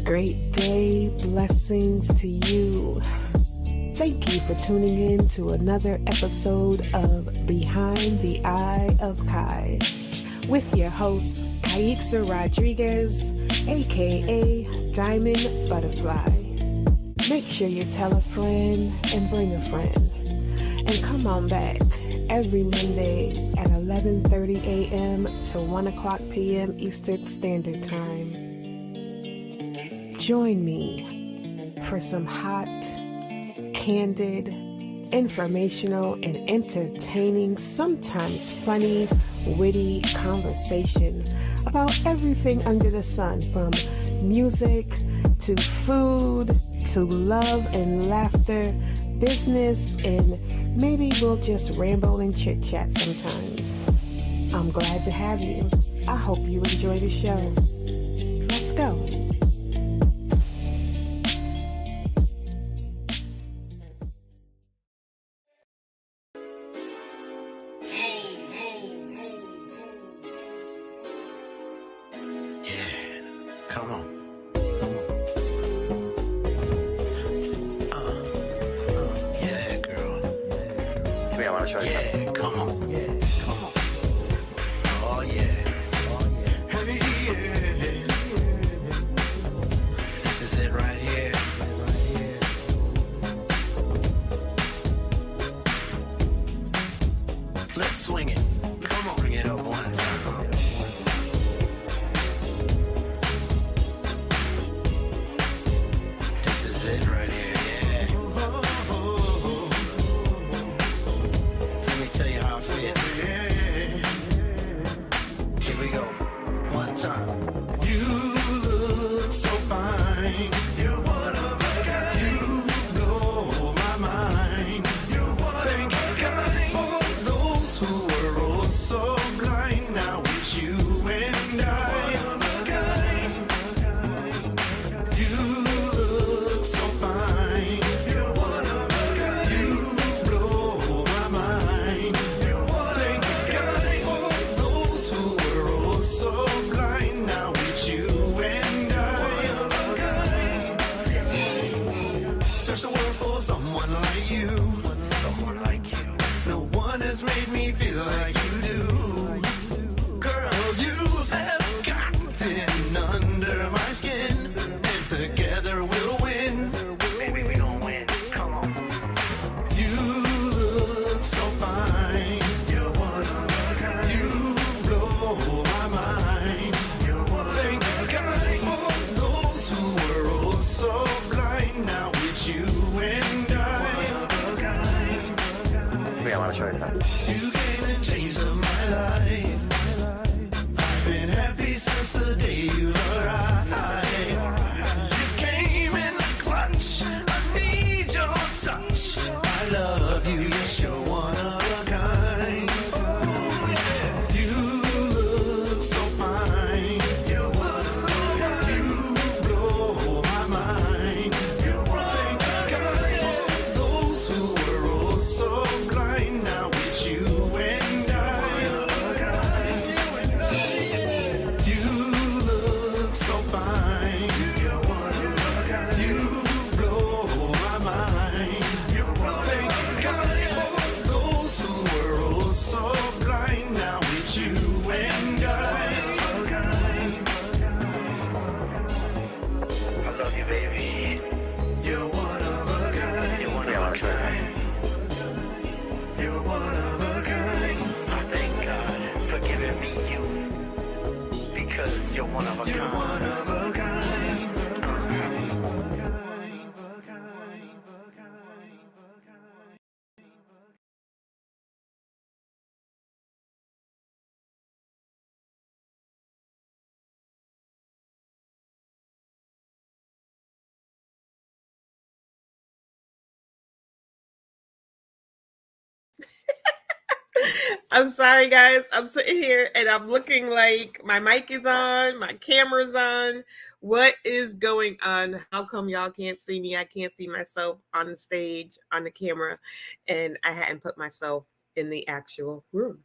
Great day, blessings to you. Thank you for tuning in to another episode of Behind the Eye of Kie with your host, Kaixa Rodriguez, aka Diamond Butterfly. Make sure you tell a friend and bring a friend. And come on back every Monday at 11:30 a.m. to 1 o'clock p.m. Eastern Standard Time. Join me for some hot, candid, informational, and entertaining, sometimes funny, witty conversation about everything under the sun, from music to food to love and laughter, business, and maybe we'll just ramble and chit chat sometimes. I'm glad to have you. I hope you enjoy the show. Let's go. Come on. Yeah, girl. Come here, I want to show you something. Yeah, come on. Come on. Oh, yeah. Hey, yeah. This is it right here. Let's swing it. Come on. Bring it up one time. It right here, yeah. Let me tell you how I feel. Here we go. One time. You look so fine. You're one of a kind. You blow my mind. You're one of a kind. For those who were all so blind, now it's you and I. Someone like you. No one has made me feel like you do. Girl, you have gotten under my skin, and together we'll win. Baby, we gon' win. Come on. You look so fine. You're one of a kind. You blow my mind. You're one of a kind. For those who were all so blind, now it's you and I. I want to show you something. You came and changed my life. I've been happy since the day you arrived. You came in the clutch. I need your touch. I love you. Yes, you're one of a kind. You look so fine. You're one of a kind. You blow my mind. You're one of a kind. Those who were all so blind, now it's you and I. You look so fine. You're one of a kind. You blow my mind. You're one of a kind. Those who were all so blind, now it's you and I. I love you, baby. You're one of a kind. You're one of a kind. You're one of a kind. I thank God for giving me you, because you're one of a kind. You're one of a kind. I'm sorry, guys. I'm sitting here and I'm looking like my mic is on, my camera's on. What is going on? How come y'all can't see me? I can't see myself on the stage, on the camera, and I hadn't put myself in the actual room.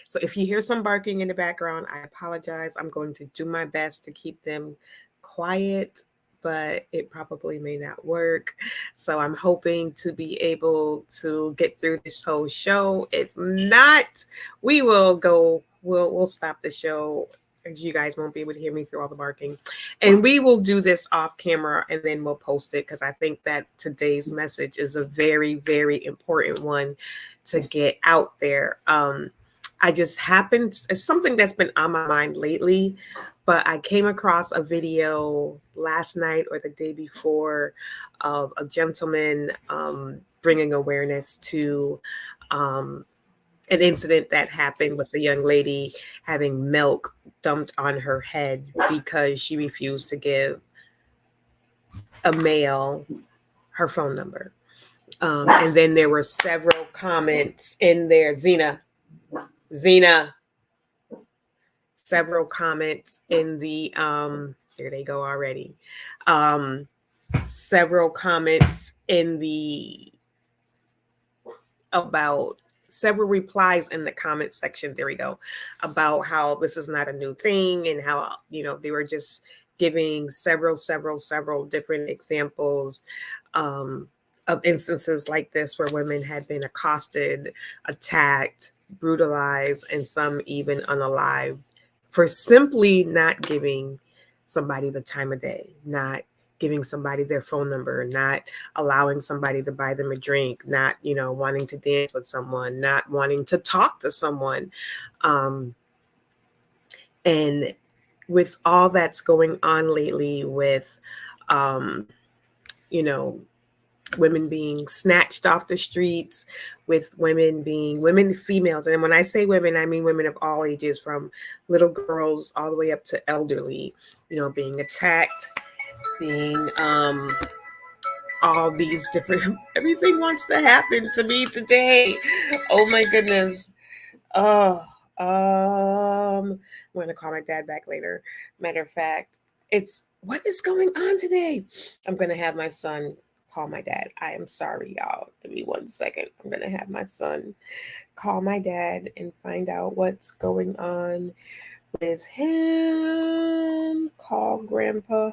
So if you hear some barking in the background, I apologize. I'm going to do my best to keep them quiet, but it probably may not work. So I'm hoping to be able to get through this whole show. If not, we'll stop the show, as you guys won't be able to hear me through all the barking. And we will do this off camera and then we'll post it, because I think that today's message is a very, very important one to get out there. I just happened, it's something that's been on my mind lately, but I came across a video last night or the day before of a gentleman bringing awareness to an incident that happened with a young lady having milk dumped on her head because she refused to give a male her phone number. And then there were several comments in there. Zena, several comments in the, here they go already. Several comments in the, about several replies in the comment section, there we go, about how this is not a new thing and how, you know, they were just giving several different examples of instances like this where women had been accosted, attacked, brutalized, and some even unalived for simply not giving somebody the time of day, not giving somebody their phone number, not allowing somebody to buy them a drink, not, you know, wanting to dance with someone, not wanting to talk to someone. And with all that's going on lately with, you know, women being snatched off the streets, with women, females. And when I say women, I mean women of all ages, from little girls all the way up to elderly, you know, being attacked, being all these different, everything wants to happen to me today. Oh my goodness. I'm going to call my dad back later. Matter of fact, it's, what is going on today? I'm going to have my son call my dad. I am sorry, y'all. Give me 1 second. I'm going to have my son call my dad and find out what's going on with him. Call Grandpa.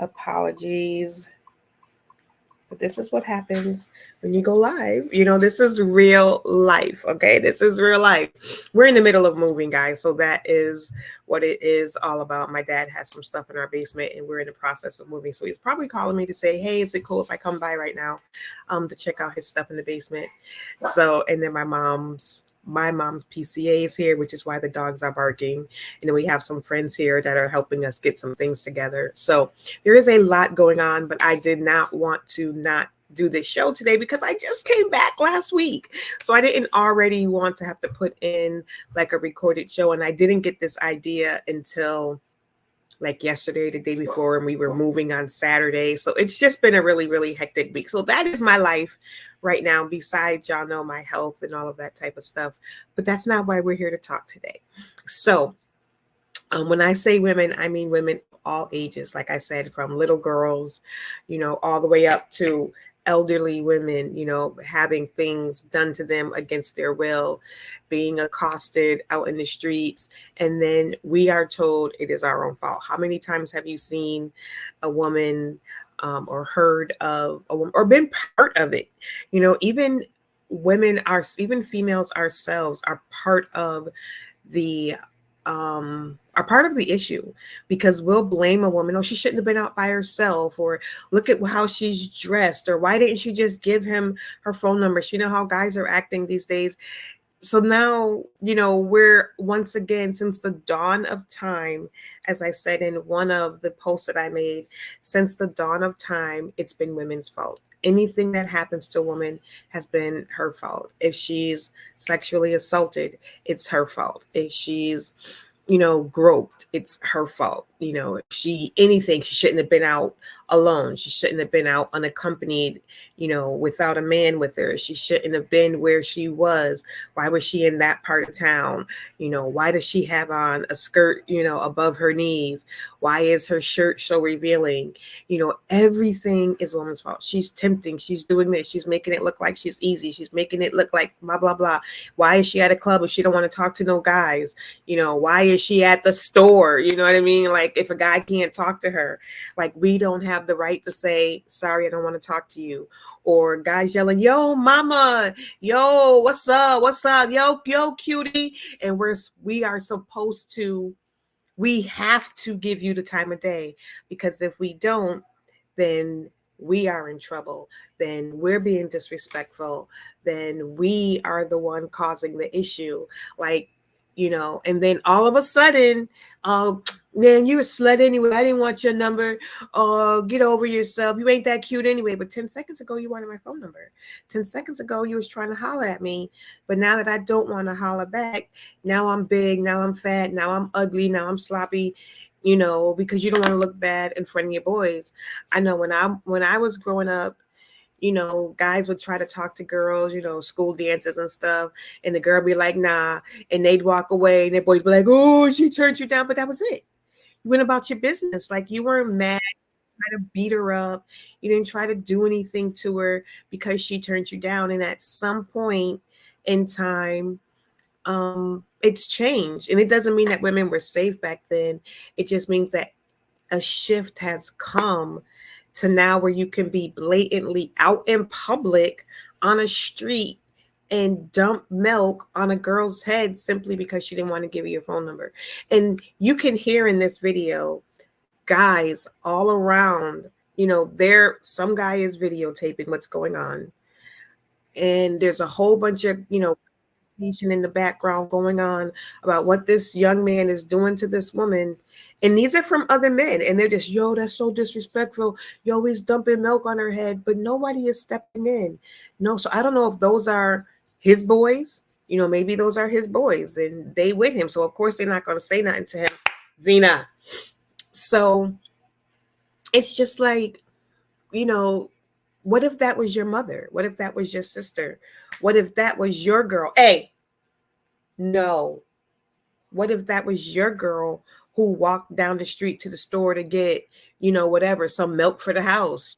Apologies. But this is what happens when you go live. You know, this is real life. Okay, this is real life. We're in the middle of moving, guys. So that is what it is all about. My dad has some stuff in our basement and we're in the process of moving. So he's probably calling me to say, hey, is it cool if I come by right now to check out his stuff in the basement? So, and then my mom's PCA is here, which is why the dogs are barking. And then we have some friends here that are helping us get some things together. So there is a lot going on, but I did not want to not do this show today because I just came back last week. So I didn't already want to have to put in like a recorded show. And I didn't get this idea until like yesterday, the day before, and we were moving on Saturday. So it's just been a really, really hectic week. So that is my life right now, besides, y'all know, my health and all of that type of stuff. But that's not why we're here to talk today. So when I say women, I mean women of all ages, like I said, from little girls, you know, all the way up to elderly women, you know, having things done to them against their will, being accosted out in the streets. And then we are told it is our own fault. How many times have you seen a woman or heard of a woman or been part of it? You know, even women are, even females ourselves are part of the issue, because we'll blame a woman. Oh, she shouldn't have been out by herself, or look at how she's dressed, or why didn't she just give him her phone number? You know how guys are acting these days. So now, you know, we're once again, since the dawn of time, as I said in one of the posts that I made, since the dawn of time, it's been women's fault. Anything that happens to a woman has been her fault. If she's sexually assaulted, it's her fault. If she's, you know, groped, it's her fault. You know, if anything, she shouldn't have been out alone. She shouldn't have been out unaccompanied, without a man with her. She shouldn't have been where she was. Why was she in that part of town? Why does she have on a skirt, above her knees? Why is her shirt so revealing? Everything is a woman's fault. She's tempting. She's doing this. She's making it look like she's easy. She's making it look like blah, blah, blah. Why is she at a club if she don't want to talk to no guys? Why is she at the store? You know what I mean? Like, if a guy can't talk to her, like, we don't have the right to say, sorry, I don't want to talk to you. Or guys yelling, yo, mama, yo, what's up? What's up? Yo, cutie. And we are supposed to, we have to give you the time of day, because if we don't, then we are in trouble. Then we're being disrespectful. Then we are the one causing the issue. Like, and then all of a sudden, man, you a slut anyway. I didn't want your number. Oh, get over yourself. You ain't that cute anyway. But 10 seconds ago, you wanted my phone number. 10 seconds ago, you was trying to holler at me. But now that I don't want to holler back, now I'm big, now I'm fat, now I'm ugly, now I'm sloppy, because you don't want to look bad in front of your boys. I know when I was growing up, guys would try to talk to girls, school dances and stuff. And the girl be like, nah. And they'd walk away and their boys be like, oh, she turned you down. But that was it. You went about your business. Like, you weren't mad, try to beat her up. You didn't try to do anything to her because she turned you down. And at some point in time, it's changed. And it doesn't mean that women were safe back then. It just means that a shift has come to now where you can be blatantly out in public on a street and dump milk on a girl's head simply because she didn't want to give you your phone number. And you can hear in this video, guys all around, some guy is videotaping what's going on. And there's a whole bunch of, in the background going on about what this young man is doing to this woman. And these are from other men. And they're just, yo, that's so disrespectful. You always dumping milk on her head, but nobody is stepping in. No. So I don't know if those are his boys, maybe those are his boys and they with him. So of course they're not going to say nothing to him. Zena. So it's just like, what if that was your mother? What if that was your sister? What if that was your girl? Hey, no. What if that was your girl who walked down the street to the store to get, whatever, some milk for the house,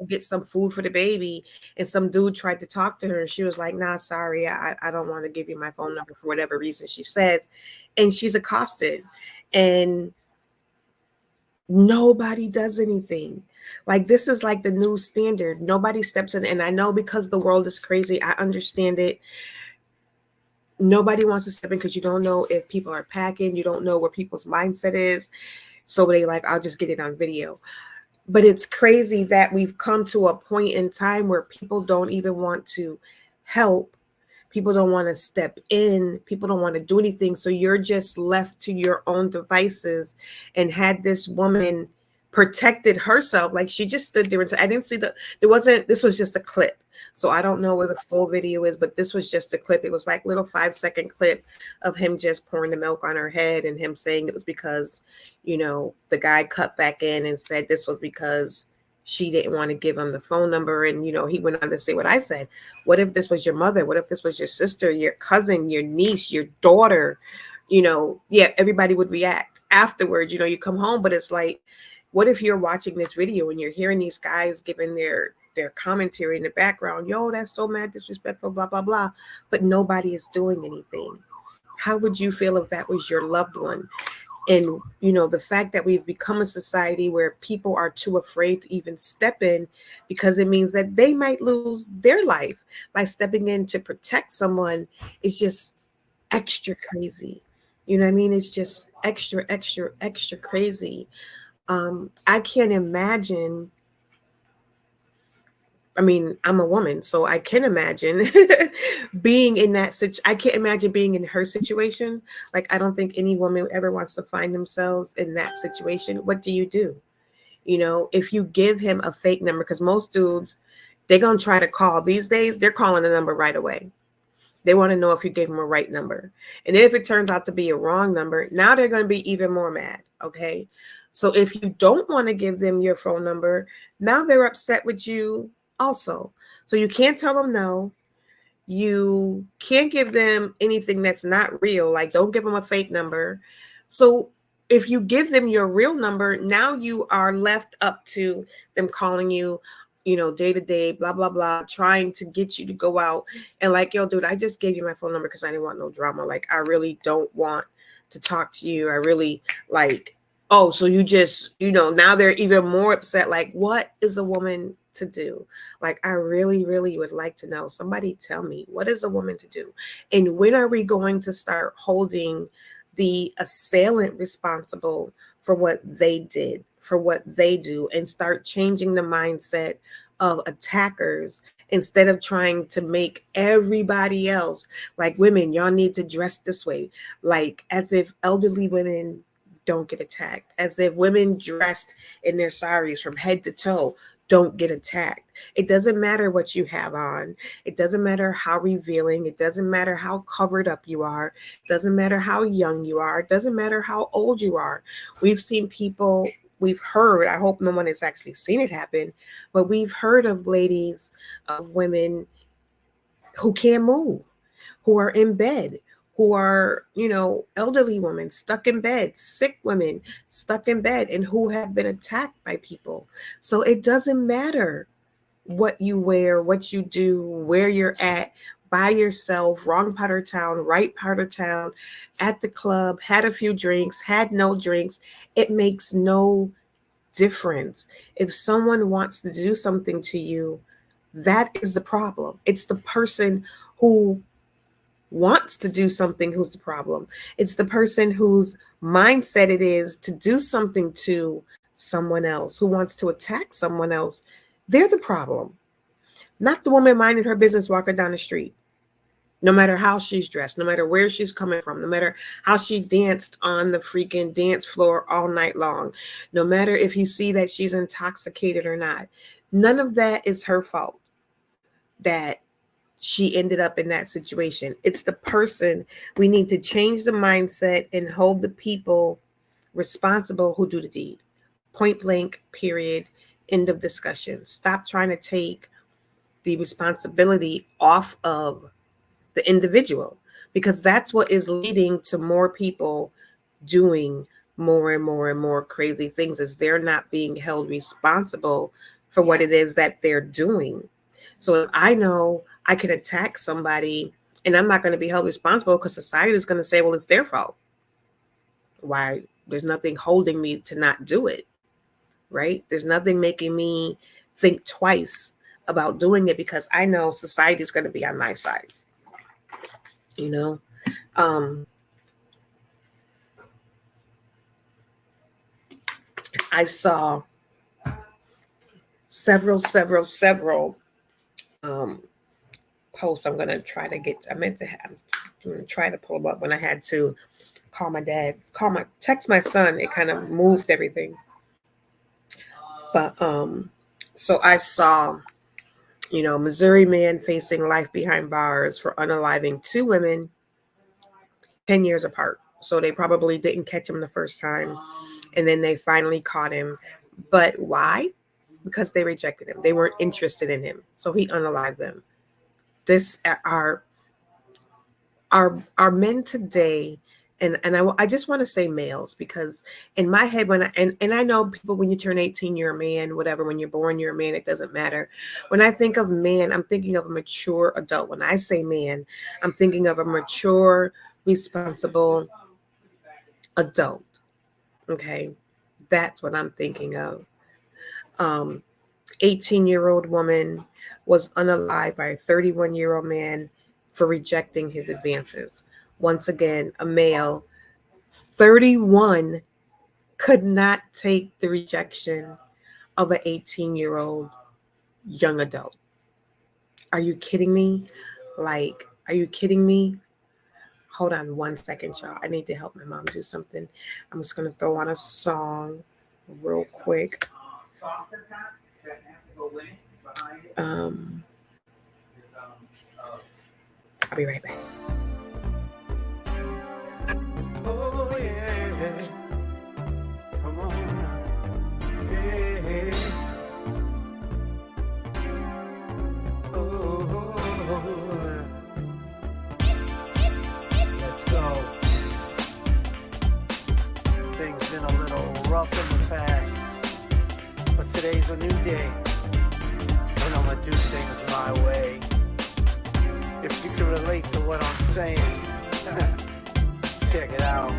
get some food for the baby, and some dude tried to talk to her and she was like, nah, sorry, I don't want to give you my phone number for whatever reason she says. And she's accosted and nobody does anything. Like, this is like the new standard. Nobody steps in. And I know because the world is crazy, I understand it. Nobody wants to step in because you don't know if people are packing. You don't know where people's mindset is. So they like, I'll just get it on video. But it's crazy that we've come to a point in time where people don't even want to help. People don't want to step in. People don't want to do anything. So you're just left to your own devices. And had this woman protected herself, like she just stood there and I didn't see this was just a clip. So I don't know where the full video is, but this was just a clip. It was like little 5-second clip of him just pouring the milk on her head and him saying it was because, the guy cut back in and said this was because she didn't want to give him the phone number. And, he went on to say what I said. What if this was your mother? What if this was your sister, your cousin, your niece, your daughter? Yeah, everybody would react afterwards. You come home, but it's like, what if you're watching this video and you're hearing these guys giving their commentary in the background? Yo, that's so mad, disrespectful, blah, blah, blah. But nobody is doing anything. How would you feel if that was your loved one? And, the fact that we've become a society where people are too afraid to even step in because it means that they might lose their life by stepping in to protect someone is just extra crazy. You know what I mean? It's just extra, extra, extra crazy. I can't imagine. I mean, I'm a woman, so I can imagine being in that situation. I can't imagine being in her situation. Like, I don't think any woman ever wants to find themselves in that situation. What do? If you give him a fake number, because most dudes, they're going to try to call. These days, they're calling a number right away. They want to know if you gave them a right number. And then if it turns out to be a wrong number, now they're going to be even more mad. Okay. So if you don't want to give them your phone number, now they're upset with you also. So you can't tell them no. You can't give them anything that's not real. Like, don't give them a fake number. So if you give them your real number, now you are left up to them calling you, day to day, blah, blah, blah, trying to get you to go out. And like, yo, dude, I just gave you my phone number because I didn't want no drama. Like, I really don't want to talk to you. I really oh, so you just, now they're even more upset. Like, what is a woman to do? Like, I really, really would like to know. Somebody tell me, what is a woman to do? And when are we going to start holding the assailant responsible for what they did, for what they do, and start changing the mindset of attackers instead of trying to make everybody else, like, women, y'all need to dress this way, like as if elderly women don't get attacked, as if women dressed in their saris from head to toe don't get attacked. It doesn't matter what you have on. It doesn't matter how revealing. It doesn't matter how covered up you are. It doesn't matter how young you are. It doesn't matter how old you are. We've seen people, we've heard, I hope no one has actually seen it happen, but we've heard of ladies, of women who can't move, who are in bed, who are, elderly women stuck in bed, sick women stuck in bed, and who have been attacked by people. So it doesn't matter what you wear, what you do, where you're at, by yourself, wrong part of town, right part of town, at the club, had a few drinks, had no drinks. It makes no difference. If someone wants to do something to you, that is the problem. It's the person who wants to do something who's the problem. It's the person whose mindset it is to do something to someone else, who wants to attack someone else. They're the problem, not the woman minding her business walking down the street. No matter how she's dressed, no matter where she's coming from, no matter how she danced on the freaking dance floor all night long, no matter if you see that she's intoxicated or not, none of that is her fault that she ended up in that situation. It's the person. We need to change the mindset and hold the people responsible who do the deed. Point blank, period, end of discussion. Stop trying to take the responsibility off of the individual, because that's what is leading to more people doing more and more and more crazy things, is they're not being held responsible for what it is that they're doing. So if I know I can attack somebody and I'm not going to be held responsible, because society is going to say, well, it's their fault. Why? There's nothing holding me to not do it, right? There's nothing making me think twice about doing it, because I know society is going to be on my side. I saw several posts. I'm going to try to try to pull them up when I had to call my dad, text my son. It kind of moved everything. But so I saw, Missouri man facing life behind bars for unaliving 2 women 10 years apart. So they probably didn't catch him the first time, and then they finally caught him. But why? Because they rejected him. They weren't interested in him. So he unalived them. This are men today. And I just want to say males, because in my head, when I know people, when you turn 18, you're a man, whatever, when you're born, you're a man, it doesn't matter. When I think of man, I'm thinking of a mature adult. When I say man, I'm thinking of a mature, responsible adult. Okay. That's what I'm thinking of. 18-year-old woman was unalived by a 31-year-old man for rejecting his advances. Once again, a male, 31, could not take the rejection of an 18-year-old young adult. Are you kidding me? Like, are you kidding me? Hold on one second, y'all. I need to help my mom do something. I'm just going to throw on a song real quick. I'll be right back. Oh yeah, come on now. Yeah. Oh, let's go. Things been a little rough in the past, but today's a new day, and I'ma do things my way. If you can relate to what I'm saying, check it out.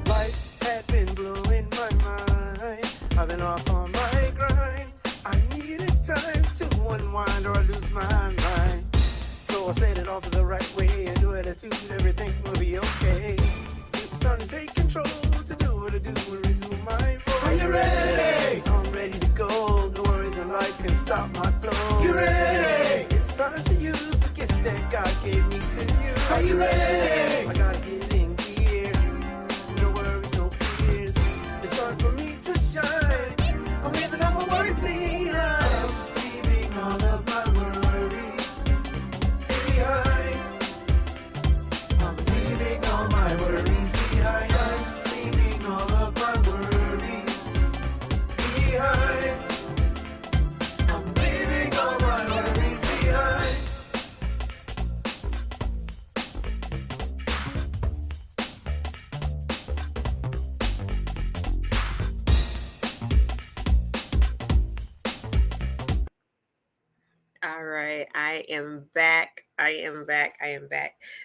Life had been blowing my mind. I've been off on my grind. I needed time to unwind or I lose my mind. So I set it off the right way and do attitude, everything will be okay. It's time to take control, to do what I do and resume my role. Are you ready? I'm ready to go. No worries in life can stop my flow. You ready? It's time to use the gifts that God gave me to you. Are you ready? I gotta get in gear. No worries, no fears. It's time for me to shine. I'm leaving all my worries behind. I'm leaving all of my worries behind. I'm leaving all my worries behind. I'm leaving all of my worries behind. I'm leaving all my worries behind. All right, I am back. I am back.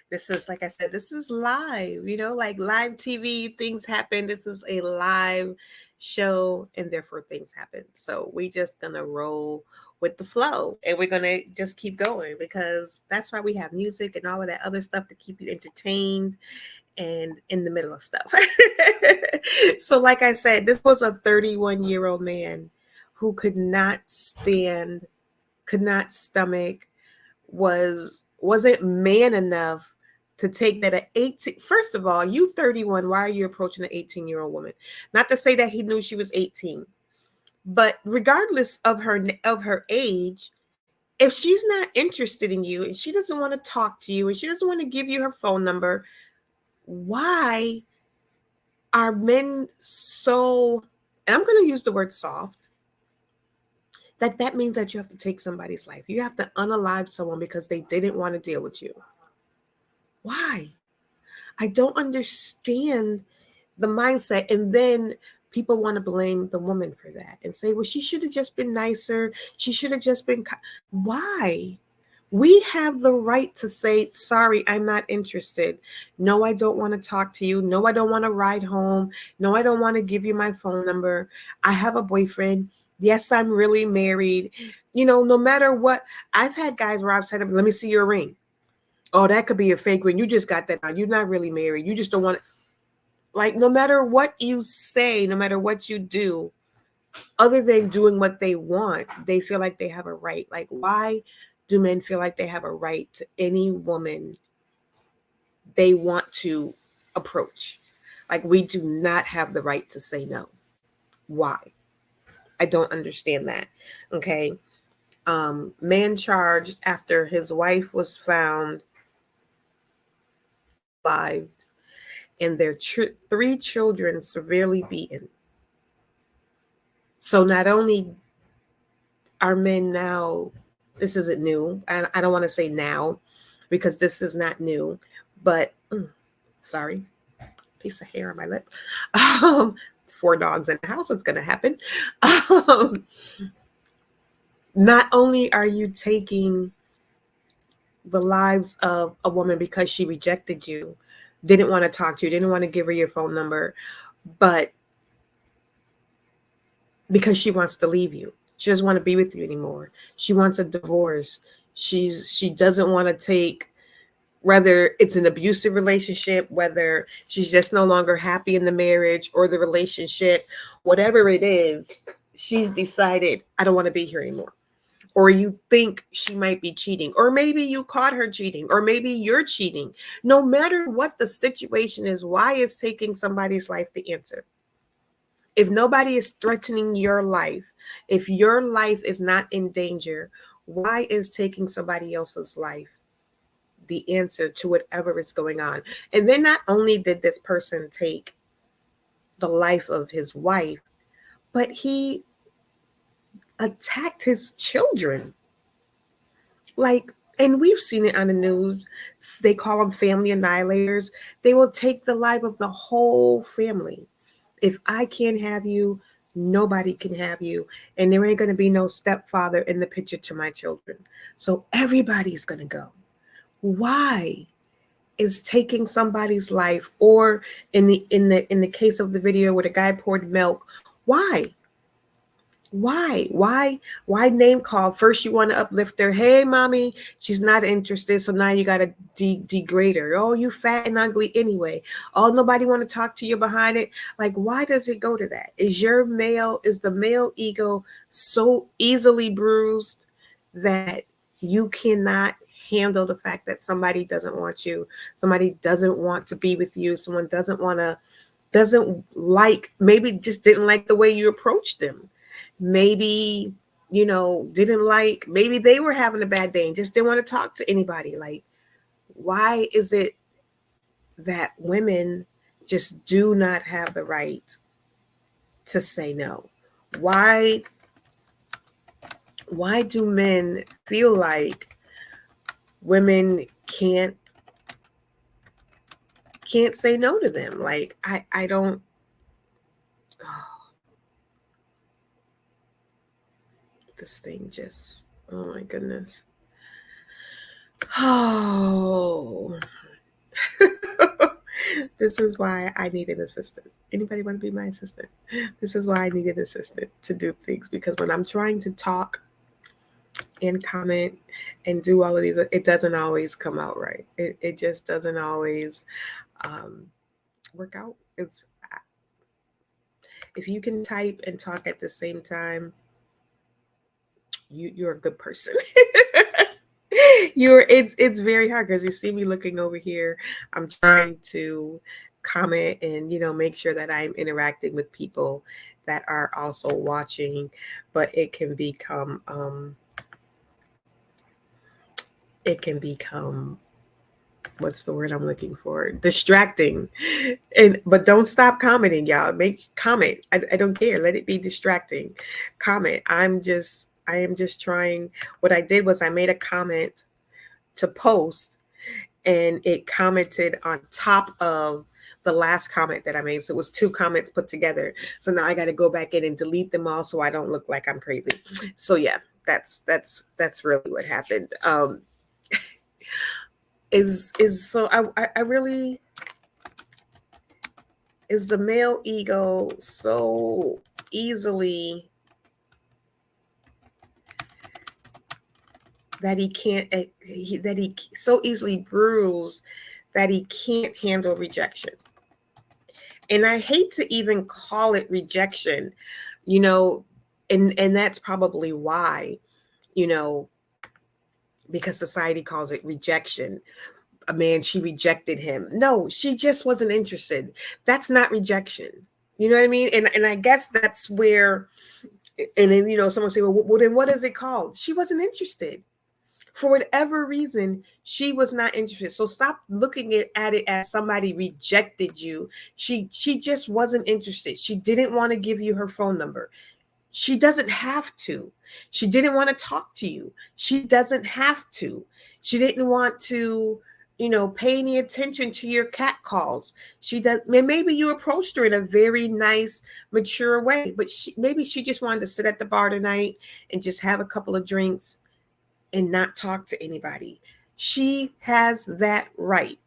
This is, like I said, this is live, like live TV, things happen. This is a live show, and therefore things happen. So we just gonna roll with the flow, and we're gonna just keep going, because that's why we have music and all of that other stuff to keep you entertained and in the middle of stuff. So like I said, this was a 31-year-old man who could not stomach, wasn't man enough to take that at 18. First of all, you 31, why are you approaching an 18-year-old woman? Not to say that he knew she was 18, but regardless of her age, if she's not interested in you and she doesn't want to talk to you and she doesn't want to give you her phone number, why are men so, and I'm going to use the word soft, that means that you have to take somebody's life. You have to unalive someone because they didn't want to deal with you. Why? I don't understand the mindset. And then people want to blame the woman for that and say, well, she should have just been nicer. She should have just been. Why? We have the right to say, sorry, I'm not interested. No, I don't want to talk to you. No, I don't want to ride home. No, I don't want to give you my phone number. I have a boyfriend. Yes, I'm really married. No matter what. I've had guys where I've said, let me see your ring. Oh, that could be a fake ring. You just got that out. You're not really married. You just don't want to. Like, no matter what you say, no matter what you do, other than doing what they want, they feel like they have a right. Like, why do men feel like they have a right to any woman they want to approach? Like, we do not have the right to say no. Why? I don't understand that. Okay. Man charged after his wife was found alive and their 3 children severely beaten. So not only are men now, this isn't new. I don't want to say now because this is not new, but sorry, piece of hair on my lip. 4 dogs in the house, it's going to happen. Not only are you taking the lives of a woman because she rejected you, didn't want to talk to you, didn't want to give her your phone number, but because she wants to leave you. She doesn't want to be with you anymore. She wants a divorce. She doesn't want to take, whether it's an abusive relationship, whether she's just no longer happy in the marriage or the relationship, whatever it is, she's decided, I don't want to be here anymore. Or you think she might be cheating, or maybe you caught her cheating, or maybe you're cheating. No matter what the situation is, why is taking somebody's life the answer? If nobody is threatening your life, if your life is not in danger, why is taking somebody else's life the answer to whatever is going on. And then not only did this person take the life of his wife, but he attacked his children. Like, and we've seen it on the news. They call them family annihilators. They will take the life of the whole family. If I can't have you, nobody can have you. And there ain't going to be no stepfather in the picture to my children. So everybody's going to go. Why is taking somebody's life, or in the case of the video where the guy poured milk, why? Why name call? First you want to uplift her. Hey, mommy, she's not interested. So now you got to degrade her. Oh, you fat and ugly anyway. Oh, nobody want to talk to you behind it. Like, why does it go to that? Is the male ego so easily bruised that you cannot handle the fact that somebody doesn't want you, somebody doesn't want to be with you, someone doesn't like, maybe just didn't like the way you approached them? Maybe, maybe they were having a bad day and just didn't want to talk to anybody. Like, why is it that women just do not have the right to say no? Why do men feel like women can't say no to them? Like, I don't. This thing just, oh my goodness. Oh, this is why I need an assistant. Anybody want to be my assistant? This is why I need an assistant to do things, because when I'm trying to talk and comment and do all of these, it doesn't always come out right. It just doesn't always work out. If you can type and talk at the same time, you're a good person. It's very hard because you see me looking over here. I'm trying to comment and make sure that I'm interacting with people that are also watching, but it can become what's the word I'm looking for? Distracting. But don't stop commenting, y'all. Comment. I don't care. Let it be distracting. Comment. I am just trying. What I did was I made a comment to post, and it commented on top of the last comment that I made. So it was 2 comments put together. So now I got to go back in and delete them all so I don't look like I'm crazy. So yeah, that's really what happened. I really, is the male ego so easily that he can't, that he so easily bruised that he can't handle rejection? And I hate to even call it rejection, and that's probably why, because society calls it rejection. A man, she rejected him. No, she just wasn't interested. That's not rejection. You know what I mean? And I guess that's where, and then, someone say, well, then what is it called? She wasn't interested. For whatever reason, she was not interested. So stop looking at it as somebody rejected you. She just wasn't interested. She didn't want to give you her phone number. She doesn't have to. She didn't want to talk to you. She doesn't have to. She didn't want to, pay any attention to your cat calls. She does. Maybe you approached her in a very nice, mature way, but maybe she just wanted to sit at the bar tonight and just have a couple of drinks and not talk to anybody. She has that right.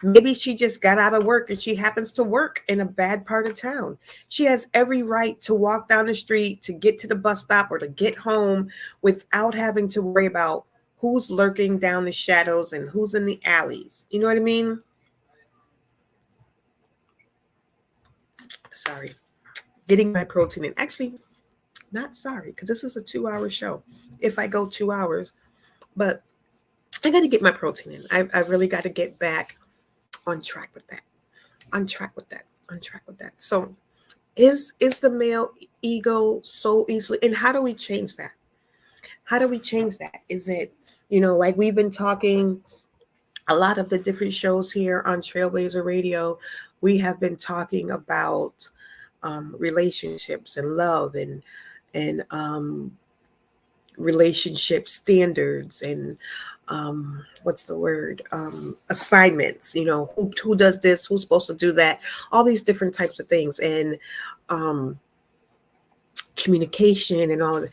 Maybe she just got out of work and she happens to work in a bad part of town. She has every right to walk down the street, to get to the bus stop, or to get home without having to worry about who's lurking down the shadows and who's in the alleys. You know what I mean? Sorry. Getting my protein in. Actually, not sorry, because this is a 2-hour show. If I go 2 hours, but I got to get my protein in. I really got to get back on track with that. So is the male ego so easily, and how do we change that? Is it, like we've been talking a lot of the different shows here on Trailblazer Radio, we have been talking about relationships and love and relationship standards and what's the word, assignments, who does this, who's supposed to do that, all these different types of things, and um, communication and all of that.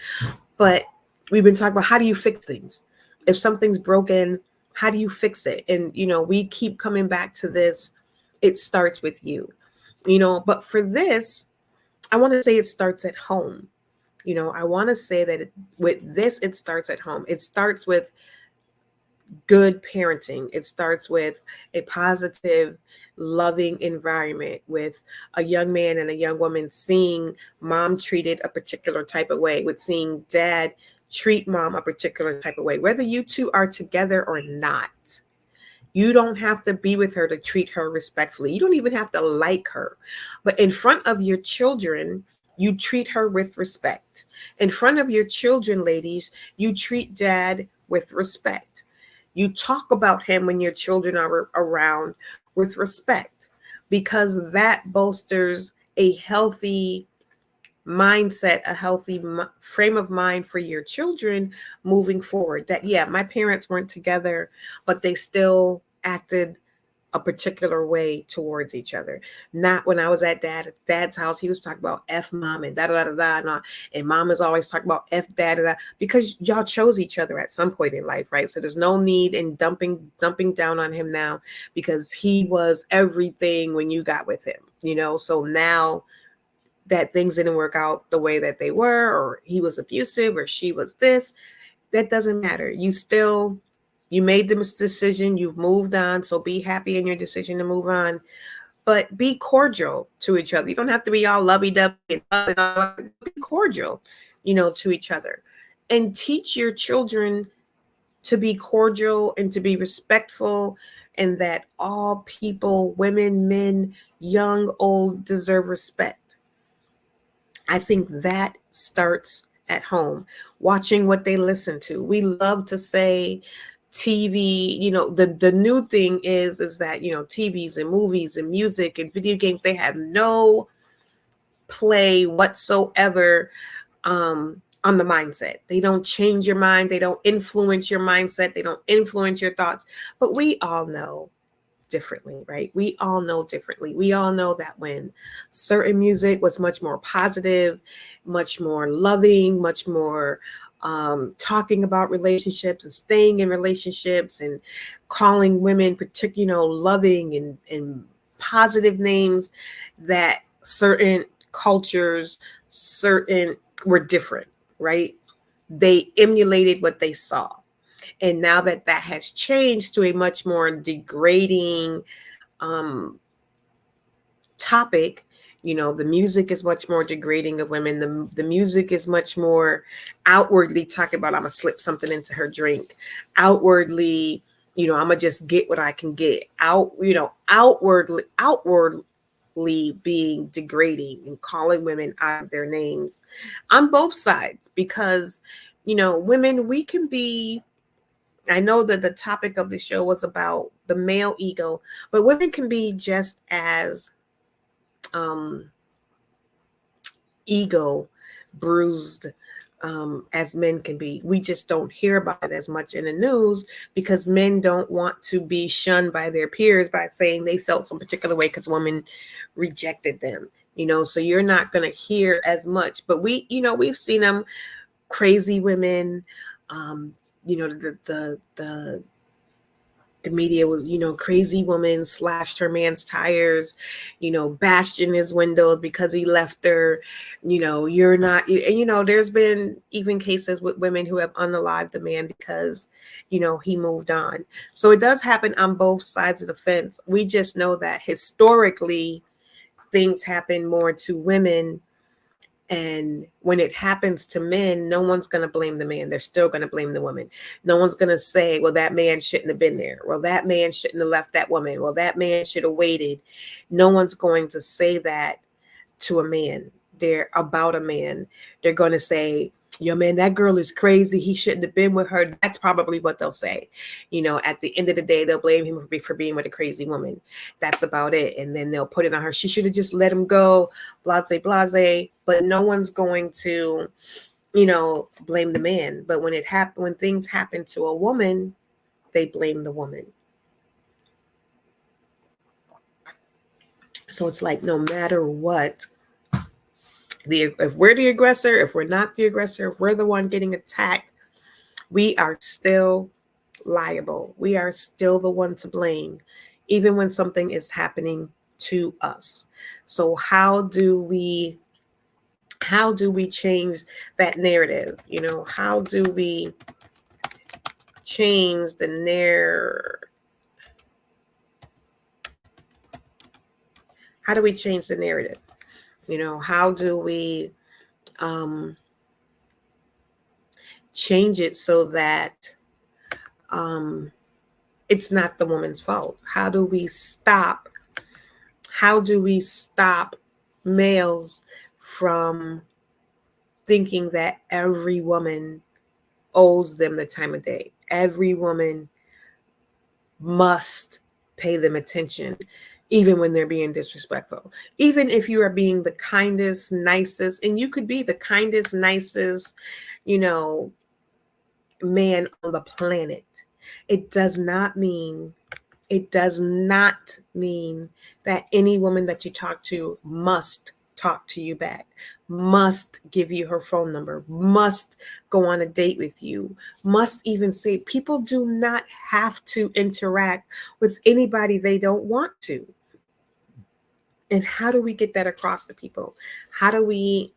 But we've been talking about, how do you fix things? If something's broken, how do you fix it? And we keep coming back to this. It starts with you. But for this, I want to say it starts at home. I want to say that with this, it starts at home. It starts with good parenting. It starts with a positive, loving environment, with a young man and a young woman seeing mom treated a particular type of way, with seeing dad treat mom a particular type of way, whether you two are together or not. You don't have to be with her to treat her respectfully. You don't even have to like her. But in front of your children, you treat her with respect. In front of your children, ladies, you treat dad with respect. You talk about him when your children are around with respect, because that bolsters a healthy mindset, a healthy frame of mind for your children moving forward. That, yeah, my parents weren't together, but they still acted a particular way towards each other. Not when I was at dad's house, he was talking about F mom and da da da da da, and mom is always talking about F dad, because y'all chose each other at some point in life, right? So there's no need in dumping down on him now, because he was everything when you got with him, so now that things didn't work out the way that they were, or he was abusive, or she was this, that doesn't matter. You made the decision, you've moved on, so be happy in your decision to move on, but be cordial to each other. You don't have to be all lovey-dovey and be cordial, to each other, and teach your children to be cordial and to be respectful, and that all people, women, men, young, old, deserve respect. I think that starts at home, watching what they listen to. We love to say TV, the new thing is that, TVs and movies and music and video games, they have no play whatsoever on the mindset. They don't change your mind. They don't influence your mindset. They don't influence your thoughts. But we all know differently, right? We all know differently. We all know that when certain music was much more positive, much more loving, much more talking about relationships and staying in relationships and calling women loving and positive names, that certain cultures, were different, right? They emulated what they saw. And now that has changed to a much more degrading topic, the music is much more degrading of women. The music is much more outwardly talking about, I'm going to slip something into her drink. Outwardly, I'm going to just get what I can get. Outwardly being degrading and calling women out of their names on both sides. Because, women, we can be, I know that the topic of the show was about the male ego, but women can be just as ego bruised as men can be. We just don't hear about it as much in the news, because men don't want to be shunned by their peers by saying they felt some particular way because women rejected them. So you're not going to hear as much. But we've seen them, crazy women. The media was, crazy woman slashed her man's tires, bashed in his windows because he left her, you're not, and, there's been even cases with women who have unalived the man because, he moved on. So it does happen on both sides of the fence. We just know that historically things happen more to women. And when it happens to men, no one's going to blame the man. They're still going to blame the woman. No one's going to say, well, that man shouldn't have been there. Well, that man shouldn't have left that woman. Well, that man should have waited. No one's going to say that to a man. They're about a man. They're going to say, yo, man, that girl is crazy. He shouldn't have been with her. That's probably what they'll say. At the end of the day, they'll blame him for being with a crazy woman. That's about it. And then they'll put it on her. She should have just let him go, blase, blase. But no one's going to, blame the man. But when things happen to a woman, they blame the woman. So it's like, no matter what, if we're the aggressor, if we're not the aggressor, if we're the one getting attacked, we are still liable. We are still the one to blame, even when something is happening to us. So how do we change that narrative? How do we change the narrative? How do we change the narrative? How do we change it so that it's not the woman's fault? How do we stop males from thinking that every woman owes them the time of day? Every woman must pay them attention, even when they're being disrespectful. Even if you are being the kindest, nicest, and you could be the kindest, nicest, man on the planet. It does not mean that any woman that you talk to must talk to you back, must give you her phone number, must go on a date with you, must even say. People do not have to interact with anybody they don't want to. And how do we get that across to people? How do we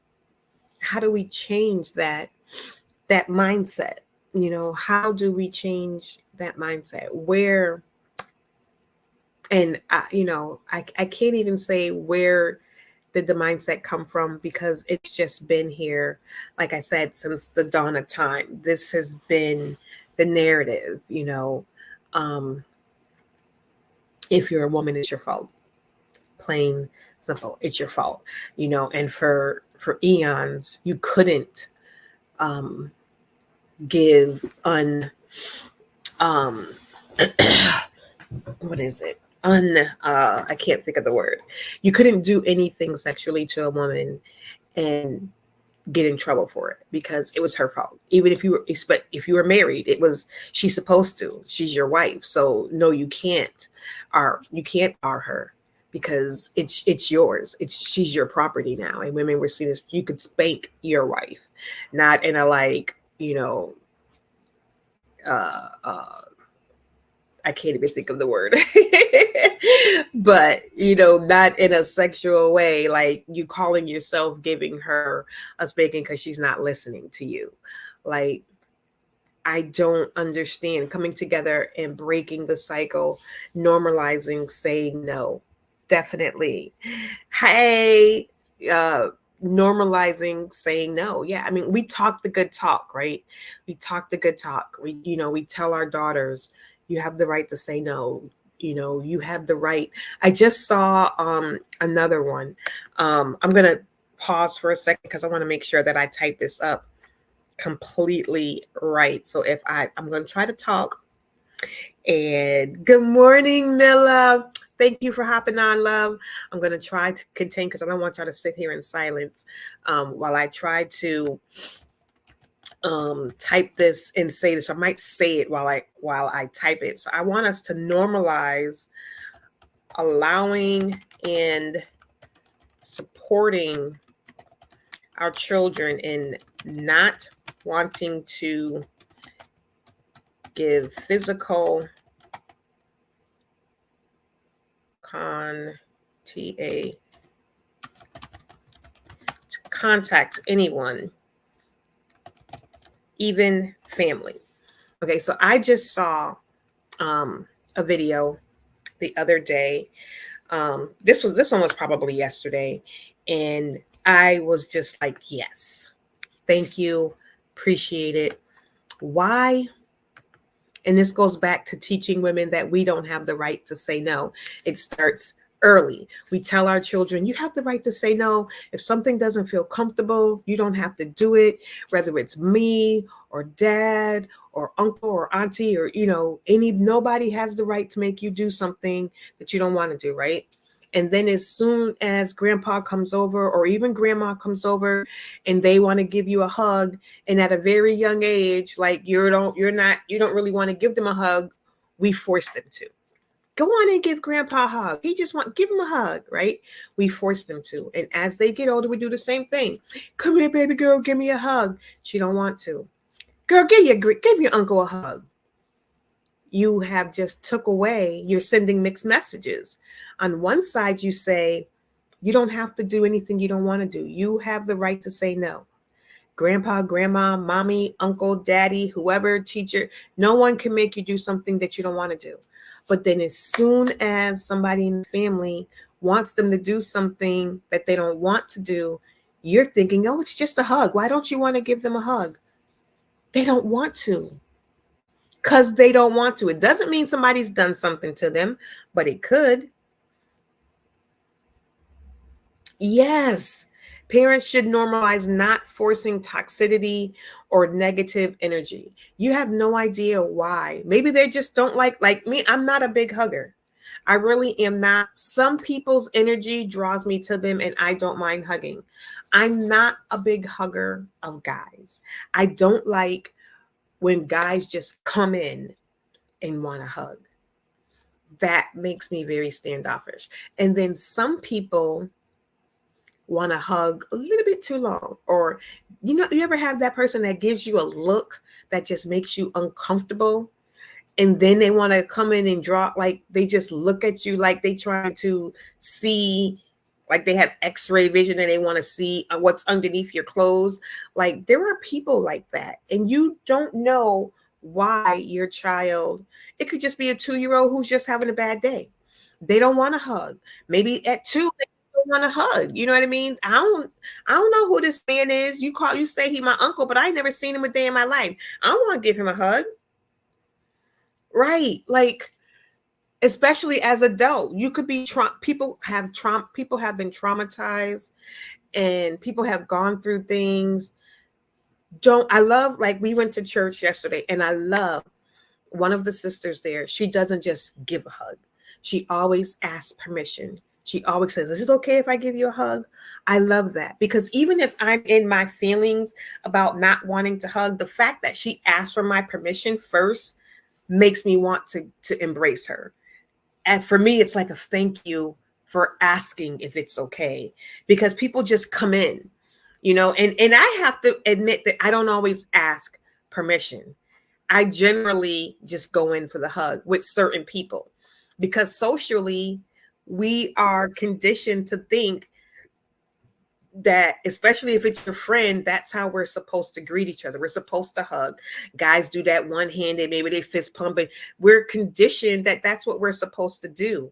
change that mindset? How do we change that mindset? Where, and I can't even say where did the mindset come from, because it's just been here, like I said, since the dawn of time. This has been the narrative. If you're a woman, it's your fault. Plain simple, it's your fault. And for eons, you couldn't give what is it? I can't think of the word. You couldn't do anything sexually to a woman and get in trouble for it, because it was her fault. Even if you were married, she's supposed to. She's your wife. So no, you can't R her, because it's yours. She's your property now. And women were seen as, you could spank your wife, not in a I can't even think of the word, but, not in a sexual way, like you calling yourself giving her a spanking because she's not listening to you. Like, I don't understand coming together and breaking the cycle, normalizing saying no. Definitely. Hey, normalizing saying no. Yeah. I mean, we talk the good talk, right? We talk the good talk. We tell our daughters, you have the right to say no. You have the right. I just saw another one. I'm going to pause for a second because I want to make sure that I type this up completely right. So if I'm going to try to talk. And good morning, Milla. Thank you for hopping on, love. I'm going to try to contain, because I don't want y'all to sit here in silence while I try to type this and say this. I might say it while I type it. So I want us to normalize allowing and supporting our children in not wanting to give physical contact anyone, even family. Okay, so I just saw a video the other day. This one was probably yesterday, and I was just like, yes, thank you, appreciate it. Why? And this goes back to teaching women that we don't have the right to say no. It starts early. We tell our children, you have the right to say no. If something doesn't feel comfortable, you don't have to do it, whether it's me or dad or uncle or auntie or, nobody has the right to make you do something that you don't want to do, right? And then as soon as grandpa comes over or even grandma comes over and they want to give you a hug, and at a very young age, like you don't really want to give them a hug, we force them to. Go on and give grandpa a hug. Give him a hug, right? We force them to. And as they get older, we do the same thing. Come here, baby girl, give me a hug. She don't want to. Girl, give your uncle a hug. You have just took away, you're sending mixed messages. On one side, you say, you don't have to do anything you don't want to do. You have the right to say no. Grandpa, grandma, mommy, uncle, daddy, whoever, teacher, no one can make you do something that you don't want to do. But then as soon as somebody in the family wants them to do something that they don't want to do, you're thinking, oh, it's just a hug. Why don't you want to give them a hug? They don't want to. Because they don't want to. It doesn't mean somebody's done something to them, but it could. Yes. Parents should normalize not forcing toxicity or negative energy. You have no idea why. Maybe they just don't like me. I'm not a big hugger. I really am not. Some people's energy draws me to them and I don't mind hugging. I'm not a big hugger of guys. I don't like when guys just come in and want to hug. That makes me very standoffish. And then some people want to hug a little bit too long, or you ever have that person that gives you a look that just makes you uncomfortable, and then they want to come in and draw, like they just look at you like they trying to see, like they have x-ray vision and they want to see what's underneath your clothes. Like there are people like that, and you don't know why your child, it could just be a 2-year-old who's just having a bad day. They don't want to hug. Maybe at 2 they don't want to hug. You know what I mean? I don't know who this man is. You say he my uncle, but I ain't never seen him a day in my life. I don't want to give him a hug. Right. Like, especially as adult, you could be people have been traumatized and people have gone through things. I love, like we went to church yesterday and I love one of the sisters there. She doesn't just give a hug. She always asks permission. She always says, is it okay if I give you a hug? I love that, because even if I'm in my feelings about not wanting to hug, the fact that she asked for my permission first makes me want to embrace her. And for me, it's like a thank you for asking if it's okay, because people just come in, and I have to admit that I don't always ask permission. I generally just go in for the hug with certain people, because socially we are conditioned to think that, especially if it's your friend, that's how we're supposed to greet each other. We're supposed to hug. Guys do that one-handed, maybe they fist pumping. We're conditioned that that's what we're supposed to do.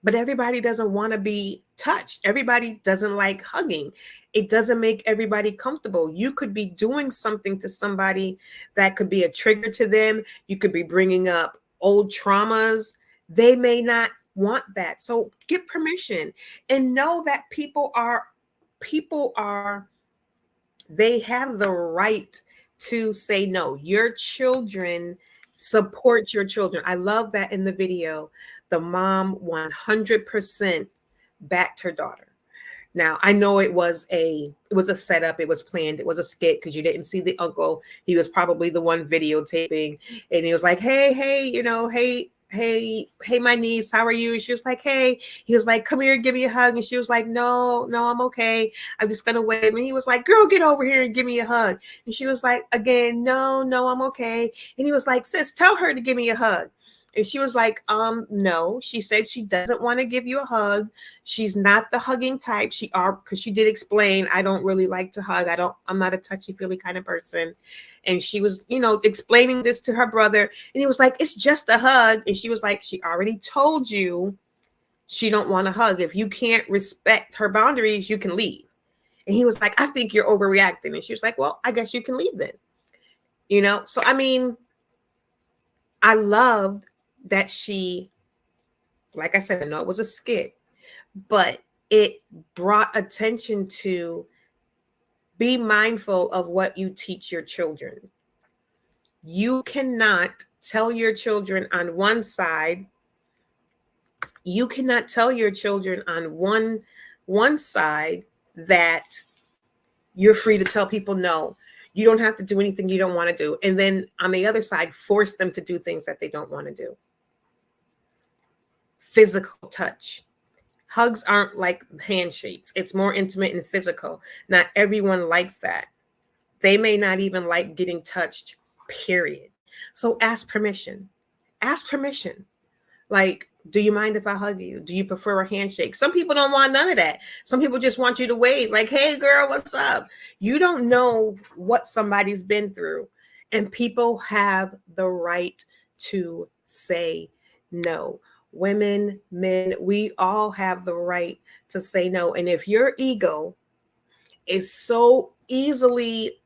But everybody doesn't want to be touched. Everybody doesn't like hugging. It doesn't make everybody comfortable. You could be doing something to somebody that could be a trigger to them. You could be bringing up old traumas. They may not want that. So get permission and know that people are, they have the right to say no. Your children, support your children. I love that in the video, the mom 100% backed her daughter. Now, I know it was a setup. It was planned. It was a skit, because you didn't see the uncle. He was probably the one videotaping, and he was like, hey, hey, my niece, how are you? And she was like, hey. He was like, come here, give me a hug. And she was like, no, I'm okay. I'm just gonna wait. And he was like, girl, get over here and give me a hug. And she was like, again, no, I'm okay. And he was like, sis, tell her to give me a hug. And she was like, no. She said she doesn't want to give you a hug. She's not the hugging type. Because she did explain, I don't really like to hug. I'm not a touchy-feely kind of person. And she was, explaining this to her brother. And he was like, it's just a hug. And she was like, she already told you she don't want to hug. If you can't respect her boundaries, you can leave. And he was like, I think you're overreacting. And she was like, well, I guess you can leave then. So, I mean, I loved that she like I said, I know it was a skit, but it brought attention to be mindful of what you teach your children. You cannot tell your children on one side, you cannot tell your children on one side that you're free to tell people no. You don't have to do anything you don't want to do. And then on the other side, force them to do things that they don't want to do. Physical touch. Hugs aren't like handshakes. It's more intimate and physical. Not everyone likes that. They may not even like getting touched, period. So ask permission. Ask permission. Like, do you mind if I hug you? Do you prefer a handshake? Some people don't want none of that. Some people just want you to wave like, hey, girl, what's up? You don't know what somebody's been through. And people have the right to say no. Women, men, we all have the right to say no. And if your ego is so easily,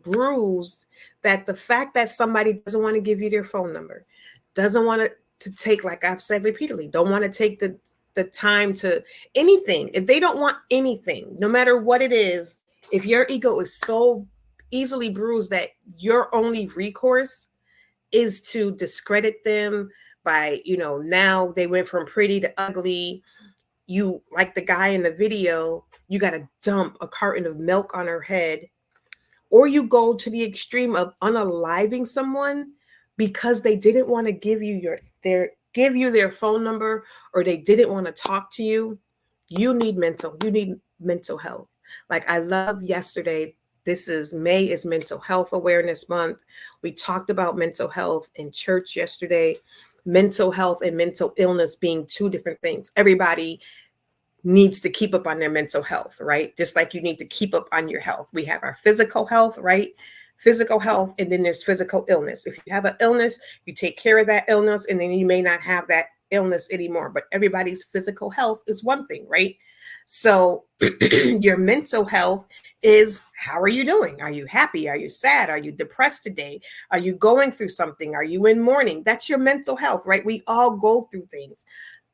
bruised, that the fact that somebody doesn't want to give you their phone number, doesn't want to take, like I've said repeatedly, don't want to take the time to anything. If they don't want anything, no matter what it is, if your ego is so easily bruised that your only recourse is to discredit them by, now they went from pretty to ugly. You, like the guy in the video, you got to dump a carton of milk on her head, or you go to the extreme of unaliving someone because they didn't want to give you their phone number, or they didn't want to talk to you. You need mental health. Like I love yesterday, May is Mental Health Awareness Month. We talked about mental health in church yesterday. Mental health and mental illness being two different things. Everybody needs to keep up on their mental health, right? Just like you need to keep up on your health. We have our physical health, right? Physical health, and then there's physical illness. If you have an illness, you take care of that illness, and then you may not have that illness anymore. But everybody's physical health is one thing, right? So your mental health is, how are you doing? Are you happy? Are you sad? Are you depressed today? Are you going through something? Are you in mourning? That's your mental health, right? We all go through things.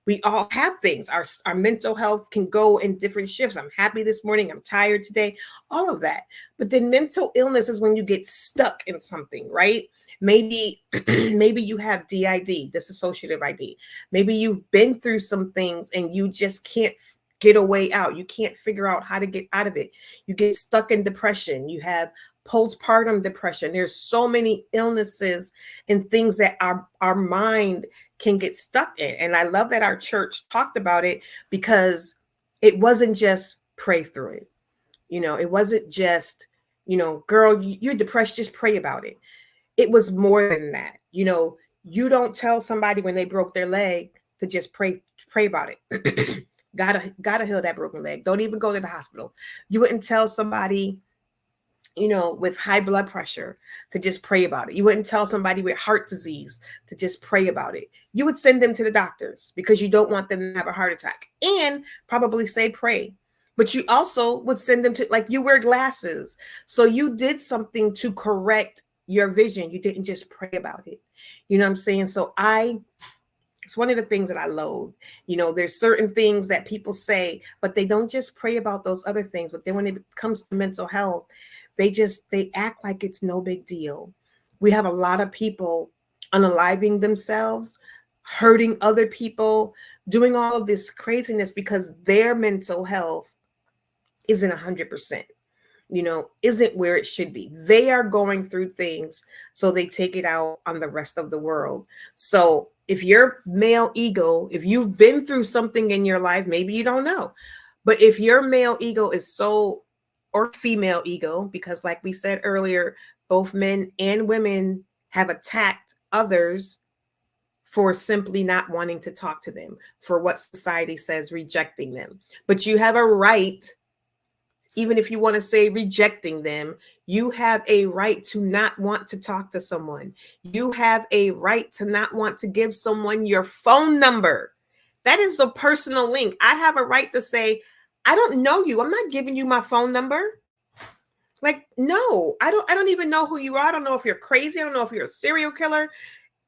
We all have things. Our mental health can go in different shifts. I'm happy this morning. I'm tired today. All of that. But then mental illness is when you get stuck in something, right? Maybe you have DID, dissociative ID. Maybe you've been through some things and you just can't get a way out. You can't figure out how to get out of it. You get stuck in depression. You have postpartum depression. There's so many illnesses and things that our mind can get stuck in. And I love that our church talked about it, because it wasn't just pray through it. It wasn't just, girl, you're depressed, just pray about it. It was more than that. You don't tell somebody when they broke their leg to just pray about it. Gotta heal that broken leg. Don't even go to the hospital. You wouldn't tell somebody, with high blood pressure to just pray about it. You wouldn't tell somebody with heart disease to just pray about it. You would send them to the doctors because you don't want them to have a heart attack, and probably say pray. But you also would send them to, like, you wear glasses. So you did something to correct your vision. You didn't just pray about it. You know what I'm saying? So it's one of the things that I loathe. There's certain things that people say, but they don't just pray about those other things. But then when it comes to mental health, they act like it's no big deal. We have a lot of people unaliving themselves, hurting other people, doing all of this craziness because their mental health isn't 100%, isn't where it should be. They are going through things, so they take it out on the rest of the world. So if your male ego, if you've been through something in your life, maybe you don't know, but if your male ego is so, or female ego, because like we said earlier, both men and women have attacked others for simply not wanting to talk to them, for what society says, rejecting them. But you have a right, even if you want to say rejecting them, you have a right to not want to talk to someone. You have a right to not want to give someone your phone number. That is a personal link. I have a right to say, I don't know you. I'm not giving you my phone number. Like, no, I don't even know who you are. I don't know if you're crazy. I don't know if you're a serial killer.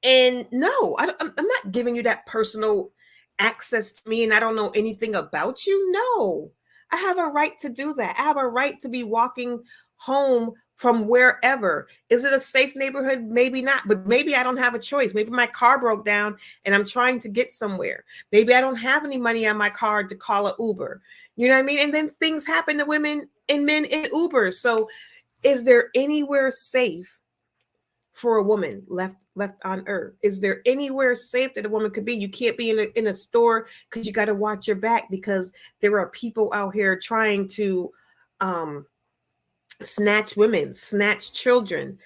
And no, I'm not giving you that personal. access to me and I don't know anything about you? No, I have a right to do that. I have a right to be walking home from wherever. Is it a safe neighborhood? Maybe not, but maybe I don't have a choice. Maybe my car broke down and I'm trying to get somewhere. Maybe I don't have any money on my card to call an Uber. You know what I mean? And then things happen to women and men in Uber. So is there anywhere safe for a woman left on earth? Is there anywhere safe that a woman could be? You can't be in a store because you got to watch your back because there are people out here trying to snatch women, snatch children.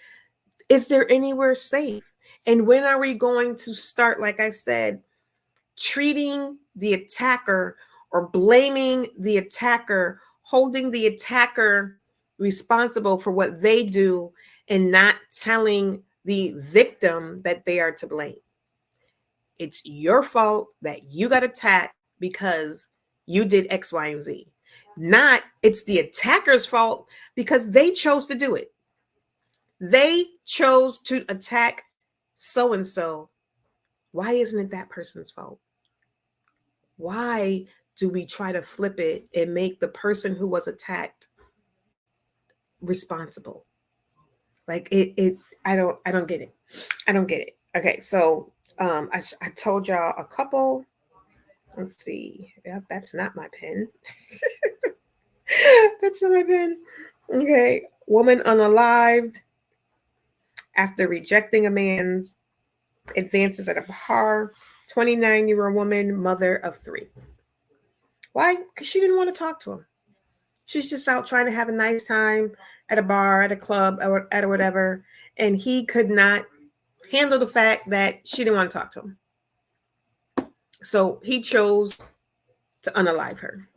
Is there anywhere safe? And when are we going to start, like I said, treating the attacker or blaming the attacker, holding the attacker responsible for what they do and not telling the victim that they are to blame? It's your fault that you got attacked because you did X, Y, and Z. Not it's the attacker's fault because they chose to do it. They chose to attack so-and-so. Why isn't it that person's fault? Why do we try to flip it and make the person who was attacked responsible? Like I don't get it. I don't get it. Okay, so I told y'all a couple. Let's see. Yep, that's not my pen. That's not my pen. Okay, woman unalived after rejecting a man's advances at a bar. 29-year-old woman, mother of 3. Why? Because she didn't want to talk to him. She's just out trying to have a nice time at a bar, at a club, or at whatever. And he could not handle the fact that she didn't want to talk to him. So he chose to unalive her.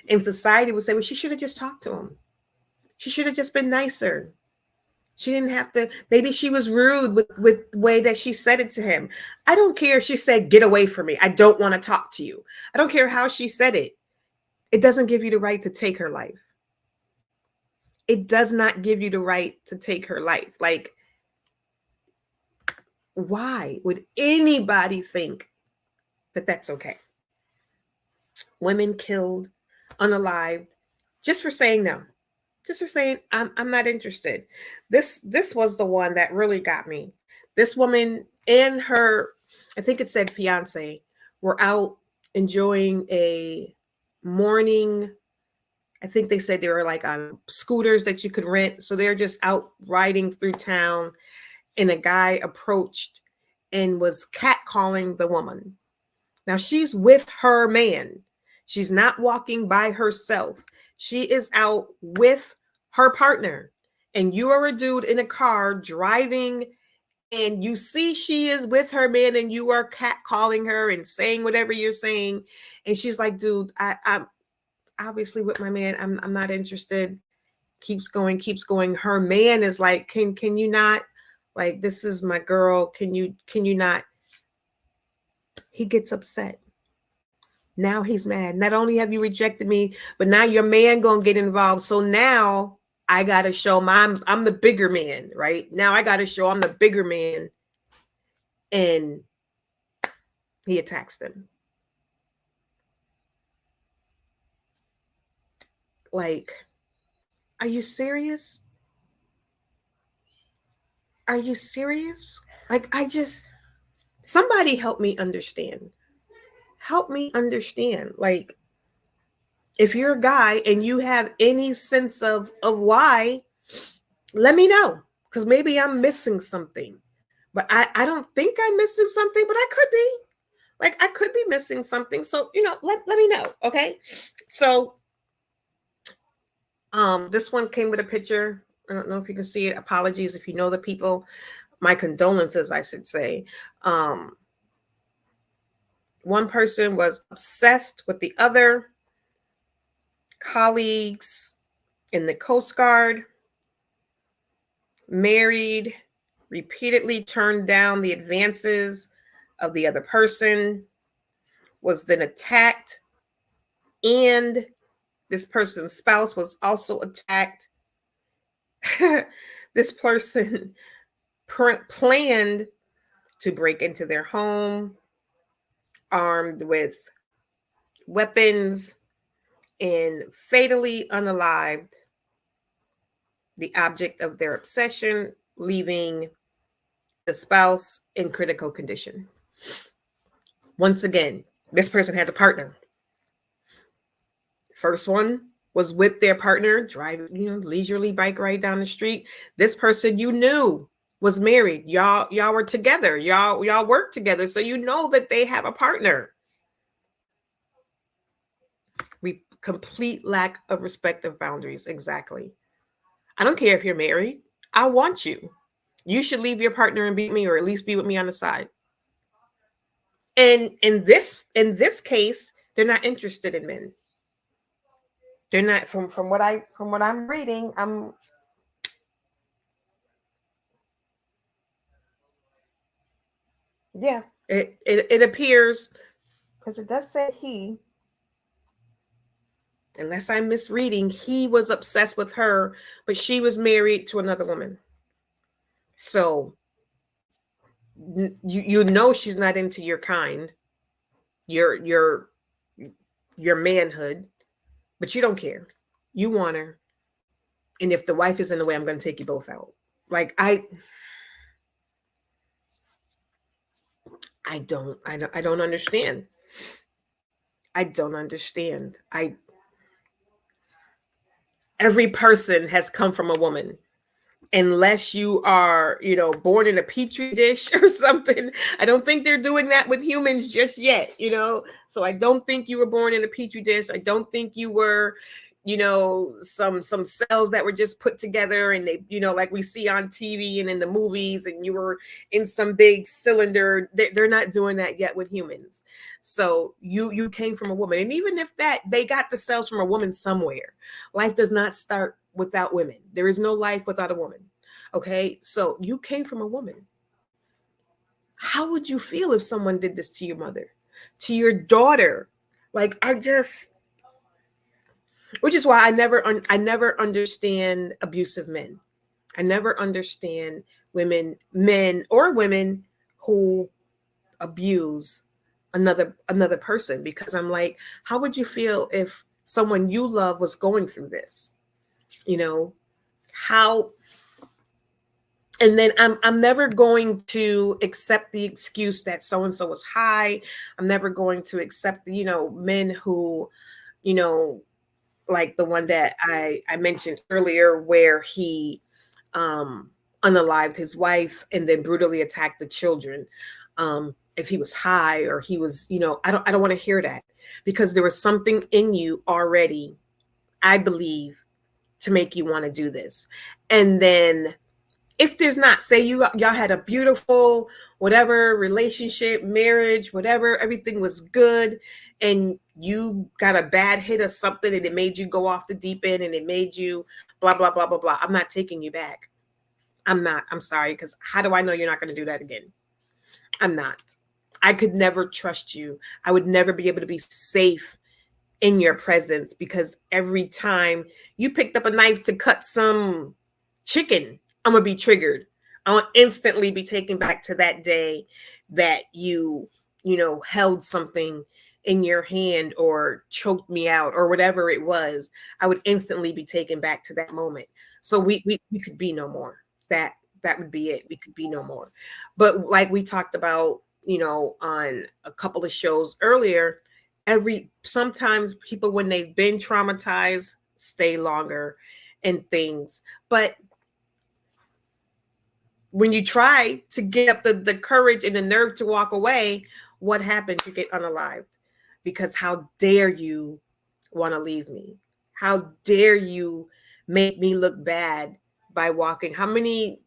And society would say, well, she should have just talked to him. She should have just been nicer. She didn't have to. Maybe she was rude with the way that she said it to him. I don't care if she said, get away from me. I don't want to talk to you. I don't care how she said it. It doesn't give you the right to take her life. It does not give you the right to take her life. Like, why would anybody think that that's okay? Women killed, unalived, just for saying no. Just for saying, I'm not interested. This was the one that really got me. This woman and her, I think it said fiance, were out enjoying a morning. I think they said they were like on scooters that you could rent. So they're just out riding through town. And a guy approached and was catcalling the woman. Now she's with her man. She's not walking by herself. She is out with her partner. And you are a dude in a car driving, and you see she is with her man, and you are catcalling her and saying whatever you're saying. And she's like, dude, I'm obviously with my man. I'm not interested. Keeps going. Her man is like, can you not? Like, this is my girl. Can you not? He gets upset. Now he's mad. Not only have you rejected me, but now your man gonna get involved. So now I gotta show I'm the bigger man, right? Now I gotta show I'm the bigger man. And he attacks them. Like, are you serious? Are you serious? Like, somebody help me understand. Help me understand. Like, if you're a guy and you have any sense of why, let me know. Because maybe I'm missing something. But I don't think I'm missing something, but I could be. Like, I could be missing something. So, let me know. Okay. So this one came with a picture. I don't know if you can see it. Apologies if you know the people. My condolences, I should say. One person was obsessed with the other. Colleagues in the Coast Guard, married, repeatedly turned down the advances of the other person, was then attacked, and this person's spouse was also attacked. This person planned to break into their home, armed with weapons and fatally unalived the object of their obsession, leaving the spouse in critical condition. Once again, this person has a partner. First one was with their partner, driving, leisurely bike ride down the street. This person you knew was married. Y'all were together. Y'all worked together, so you know that they have a partner. We complete lack of respect of boundaries. Exactly. I don't care if you're married. I want you. You should leave your partner and be with me, or at least be with me on the side. And in this case, they're not interested in men. They're not from what I'm reading. It appears, because it does say he, unless I'm misreading, he was obsessed with her, but she was married to another woman. So you know she's not into your kind, your manhood, but you don't care. You want her. And if the wife is in the way, I'm going to take you both out. Like I don't understand. I don't understand. Every person has come from a woman. Unless you are, born in a petri dish or something. I don't think they're doing that with humans just yet, So I don't think you were born in a petri dish. I don't think you were, some cells that were just put together and they, like we see on TV and in the movies, and you were in some big cylinder. They're not doing that yet with humans. So you came from a woman. And even if that they got the cells from a woman somewhere, life does not start without women. There is no life without a woman. Okay, so you came from a woman. How would you feel if someone did this to your mother, to your daughter? Like which is why I never understand abusive men. I never understand men or women who abuse another person, because I'm like, how would you feel if someone you love was going through this? How, and then I'm never going to accept the excuse that so and so was high. I'm never going to accept men who, like the one that I mentioned earlier, where he unalived his wife and then brutally attacked the children. If he was high or he was, I don't want to hear that, because there was something in you already, I believe, to make you want to do this. And then if there's not, say y'all had a beautiful whatever relationship, marriage, whatever, everything was good, and you got a bad hit of something and it made you go off the deep end and it made you blah blah blah blah blah, I'm not taking you back. I'm sorry, because how do I know you're not going to do that again? I'm not. I could never trust you. I would never be able to be safe in your presence, because every time you picked up a knife to cut some chicken, I'm gonna be triggered. I'll instantly be taken back to that day that you held something in your hand or choked me out or whatever it was. I would instantly be taken back to that moment. So we could be no more. That would be it. We could be no more. But like we talked about, on a couple of shows earlier, sometimes people, when they've been traumatized, stay longer and things. But when you try to get up the courage and the nerve to walk away, what happens? You get unalived. Because how dare you want to leave me? How dare you make me look bad by walking? How many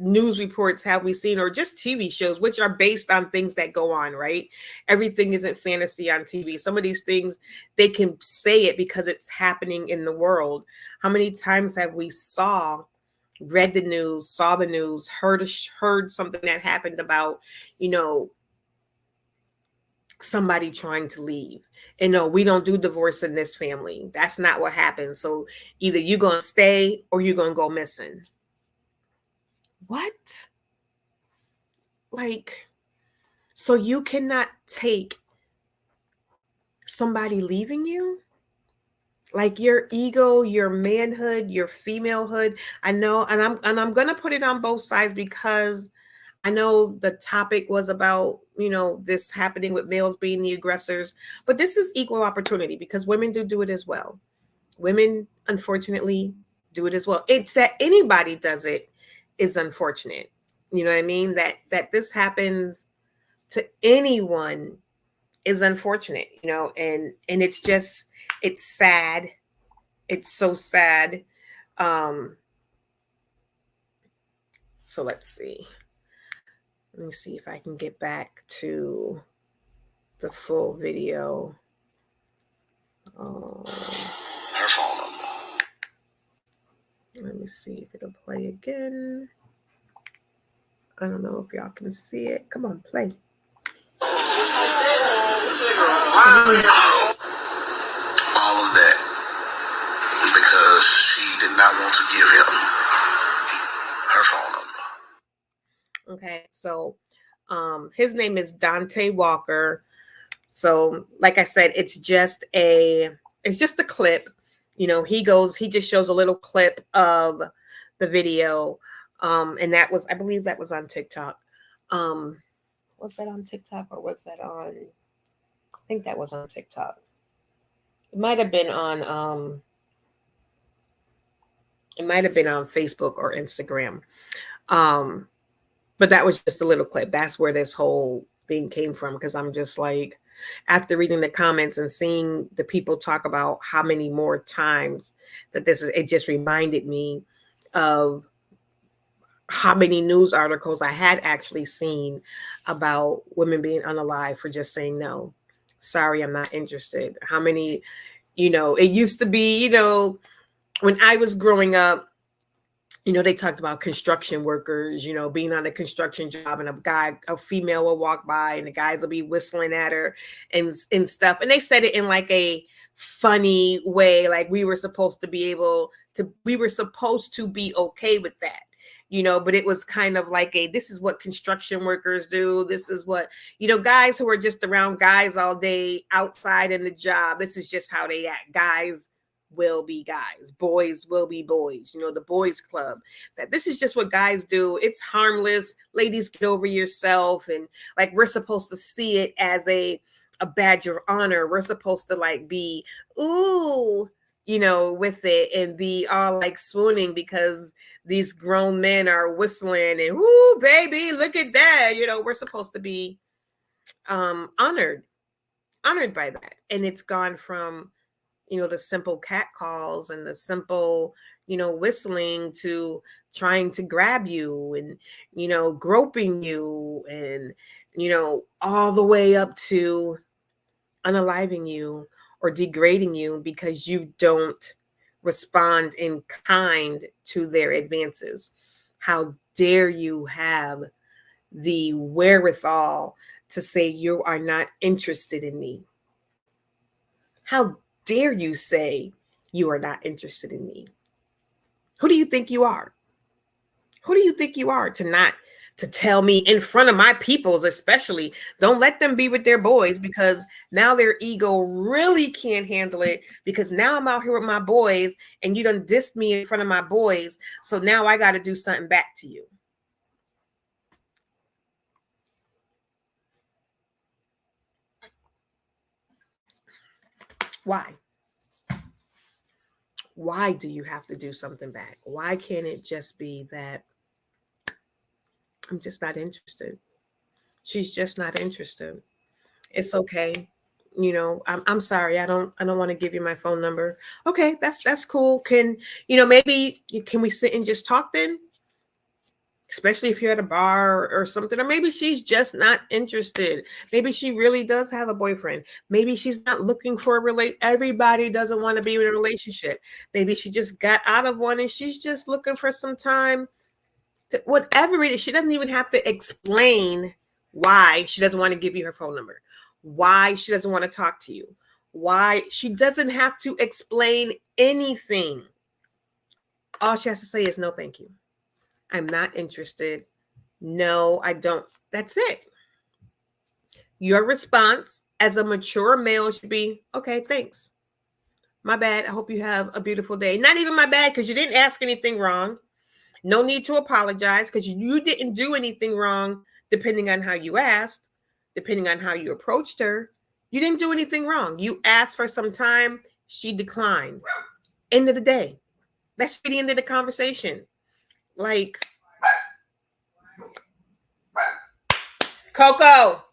news reports have we seen, or just TV shows, which are based on things that go on, right? Everything isn't fantasy on TV. Some of these things, they can say it because it's happening in the world. How many times have we read the news, saw the news, heard something that happened about, somebody trying to leave? And no, we don't do divorce in this family. That's not what happens. So either you're going to stay or you're going to go missing. What? Like, So you cannot take somebody leaving you, like your ego, your manhood, your femalehood. I know, and I'm gonna put it on both sides, because I know the topic was about, this happening with males being the aggressors, but this is equal opportunity, because women do it as well. Women, unfortunately, do it as well. It's that anybody does it is unfortunate. You know what I mean? That this happens to anyone is unfortunate, and it's sad. It's so sad. Um, so let's see. Let me see if I can get back to the full video. Her phone number. Let me see if it'll play again. I don't know if y'all can see it. Come on, play. All of that because she did not want to give him her phone number. Okay, so his name is Dante Walker. So, like I said, it's just a clip. He just shows a little clip of the video. And I believe that was on TikTok. Was that on TikTok, or was that on, I think that was on TikTok. It might have been on Facebook or Instagram. But that was just a little clip. That's where this whole thing came from, because I'm just like, after reading the comments and seeing the people talk about how many more times that it just reminded me of how many news articles I had actually seen about women being unalive for just saying no. Sorry, I'm not interested. How many, it used to be, when I was growing up, they talked about construction workers, being on a construction job, and a female will walk by and the guys will be whistling at her and stuff. And they said it in like a funny way, like we were supposed to be okay with that. But it was kind of like this is what construction workers do. This is what, guys who are just around guys all day outside in the job. This is just how they act. Guys will be guys. Boys will be boys. The boys club. That this is just what guys do. It's harmless. Ladies, get over yourself. And like, we're supposed to see it as a badge of honor. We're supposed to like be, ooh, with it, and be all like swooning because these grown men are whistling and, ooh, baby, look at that. We're supposed to be honored by that. And it's gone from, the simple cat calls and the simple, whistling, to trying to grab you and, groping you, and, all the way up to unaliving you or degrading you because you don't respond in kind to their advances. How dare you have the wherewithal to say you are not interested in me? How dare you say you are not interested in me? Who do you think you are? Who do you think you are to tell me in front of my peoples, especially? Don't let them be with their boys, because now their ego really can't handle it, because now I'm out here with my boys and you done dissed me in front of my boys. So now I got to do something back to you. Why? Why do you have to do something back? Why can't it just be that I'm just not interested? She's just not interested. It's okay. I'm sorry. I don't want to give you my phone number. Okay, that's cool. Can we sit and just talk then? Especially if you're at a bar or something, or maybe she's just not interested. Maybe she really does have a boyfriend. Maybe she's not looking for a everybody doesn't want to be in a relationship. Maybe she just got out of one and she's just looking for some time. Whatever it is, she doesn't even have to explain why she doesn't want to give you her phone number, why she doesn't want to talk to you, why. She doesn't have to explain anything. All she has to say is, no, thank you. I'm not interested. No, I don't. That's it. Your response as a mature male should be, okay, thanks. My bad. I hope you have a beautiful day. Not even my bad, because you didn't ask anything wrong. No need to apologize, because you didn't do anything wrong, depending on how you asked, depending on how you approached her. You didn't do anything wrong. You asked for some time. She declined. End of the day. That should be the end of the conversation. Like, Coco,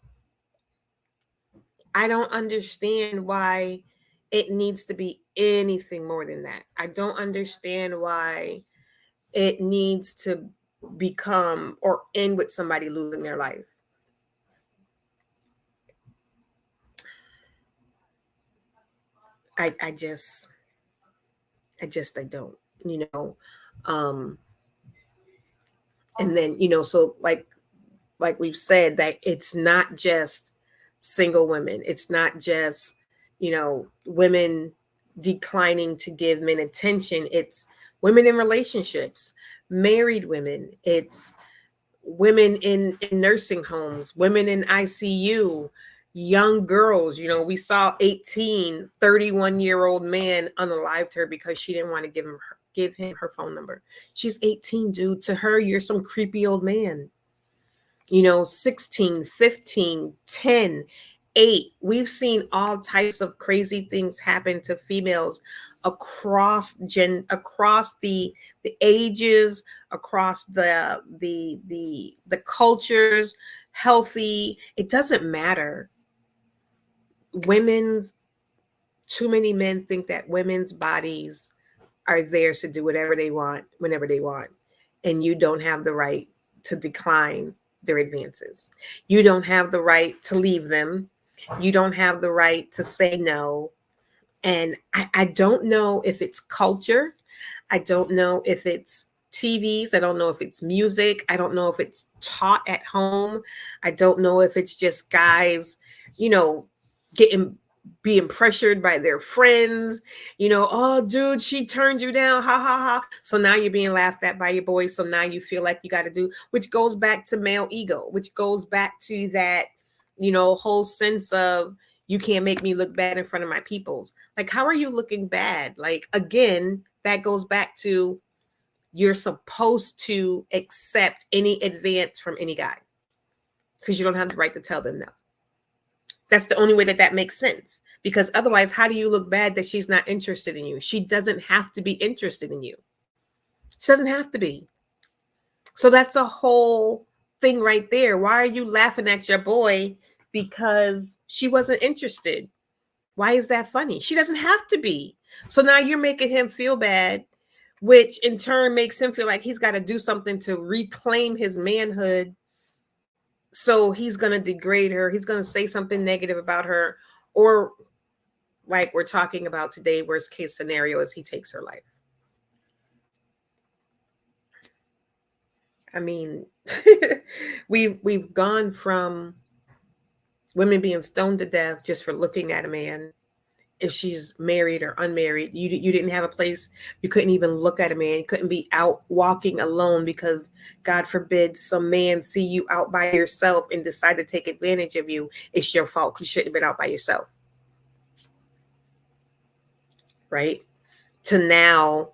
I don't understand why it needs to be anything more than that. I don't understand why it needs to become or end with somebody losing their life. I don't, um, and then, so like we've said, that it's not just single women. It's not just, women declining to give men attention. It's women in relationships, married women. It's women in nursing homes, women in ICU, young girls. We saw 31-year-old man unalived her because she didn't want to give him her phone number. She's 18, dude. To her, you're some creepy old man. 16, 15, 10, 8. We've seen all types of crazy things happen to females across the ages, across the cultures, healthy. It doesn't matter. Too many men think that women's bodies are theirs to do whatever they want, whenever they want. And you don't have the right to decline their advances. You don't have the right to leave them. You don't have the right to say no. And I don't know if it's culture. I don't know if it's TVs. I don't know if it's music. I don't know if it's taught at home. I don't know if it's just guys, being pressured by their friends, oh, dude, she turned you down, ha ha ha. So now you're being laughed at by your boys. So now you feel like you got to do, which goes back to male ego, which goes back to that, whole sense of, you can't make me look bad in front of my peoples. Like, how are you looking bad? Like, again, that goes back to, you're supposed to accept any advance from any guy because you don't have the right to tell them no. That's the only way that makes sense. Because otherwise, how do you look bad that she's not interested in you? She doesn't have to be interested in you. She doesn't have to be. So that's a whole thing right there. Why are you laughing at your boy because she wasn't interested? Why is that funny? She doesn't have to be. So now you're making him feel bad, which in turn makes him feel like he's got to do something to reclaim his manhood. So he's going to degrade her. He's going to say something negative about her. Or like we're talking about today, worst case scenario is he takes her life. I mean, we've gone from women being stoned to death just for looking at a man. If she's married or unmarried, you didn't have a place. You couldn't even look at a man. You couldn't be out walking alone because, God forbid, some man see you out by yourself and decide to take advantage of you. It's your fault. You shouldn't have been out by yourself. Right? To now,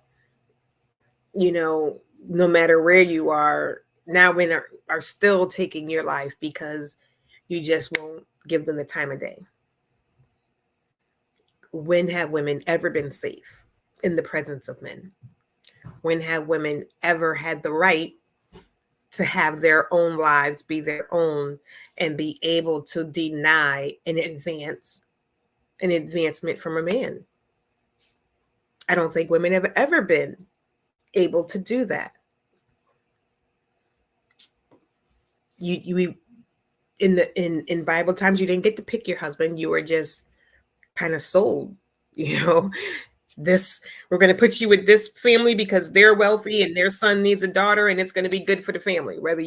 no matter where you are, now women are still taking your life because you just won't give them the time of day. When have women ever been safe in the presence of men? When have women ever had the right to have their own lives be their own and be able to deny an advancement from a man? I don't think women have ever been able to do that. You in Bible times, you didn't get to pick your husband. You were just kind of sold, this, we're going to put you with this family because they're wealthy and their son needs a daughter and it's going to be good for the family. Whether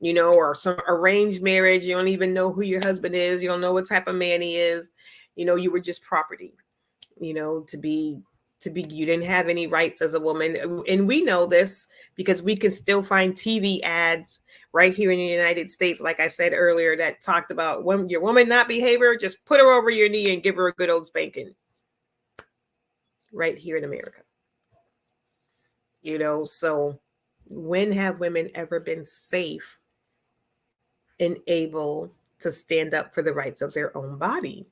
or some arranged marriage, you don't even know who your husband is. You don't know what type of man he is. You were just property, to be you didn't have any rights as a woman. And we know this because we can still find TV ads right here in the United States, like I said earlier, that talked about when your woman not behavior, just put her over your knee and give her a good old spanking. Right here in America. So when have women ever been safe and able to stand up for the rights of their own body?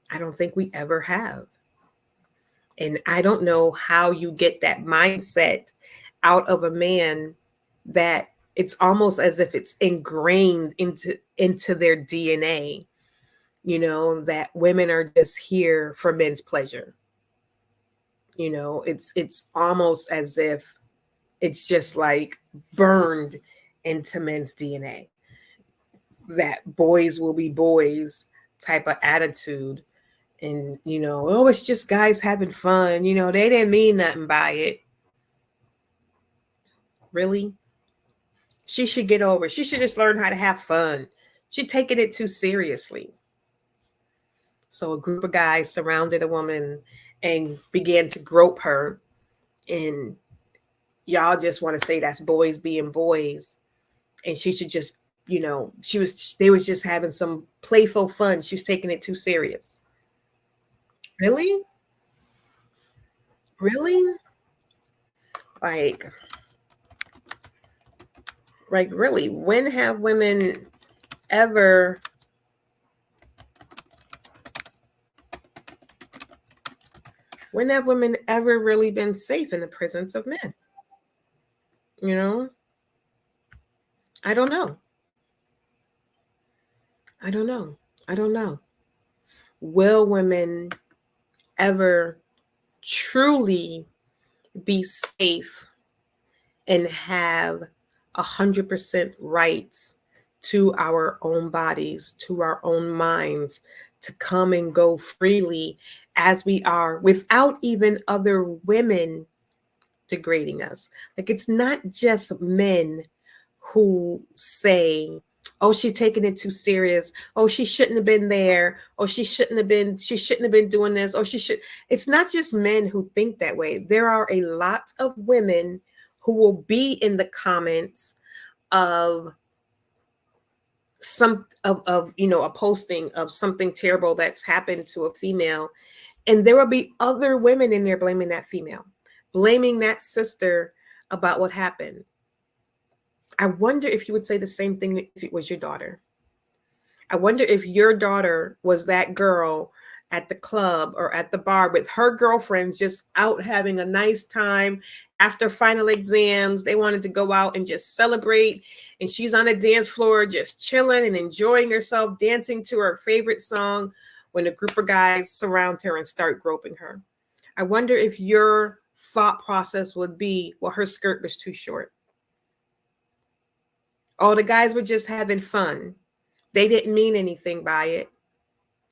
I don't think we ever have. And I don't know how you get that mindset out of a man that it's almost as if it's ingrained into their DNA, that women are just here for men's pleasure. It's almost as if it's just like burned into men's DNA, that boys will be boys type of attitude. And, oh, it's just guys having fun. They didn't mean nothing by it. Really? She should get over it. She should just learn how to have fun. She's taking it too seriously. So a group of guys surrounded a woman and began to grope her. And y'all just want to say that's boys being boys. And she should just, they was just having some playful fun. She was taking it too serious. Really? Really? Like really, when have women ever really been safe in the presence of men? I don't know. I don't know. Will women ever truly be safe and have 100% rights to our own bodies, to our own minds, to come and go freely as we are without even other women degrading us? Like, it's not just men who say, oh, she's taking it too serious. Oh, she shouldn't have been there. Oh, she shouldn't have been doing this. Oh, it's not just men who think that way. There are a lot of women who will be in the comments of a posting of something terrible that's happened to a female. And there will be other women in there blaming that female, blaming that sister about what happened. I wonder if you would say the same thing if it was your daughter. I wonder if your daughter was that girl at the club or at the bar with her girlfriends, just out having a nice time after final exams. They wanted to go out and just celebrate. And she's on a dance floor, just chilling and enjoying herself, dancing to her favorite song, when a group of guys surround her and start groping her. I wonder if your thought process would be, well, her skirt was too short. Oh, the guys were just having fun. They didn't mean anything by it.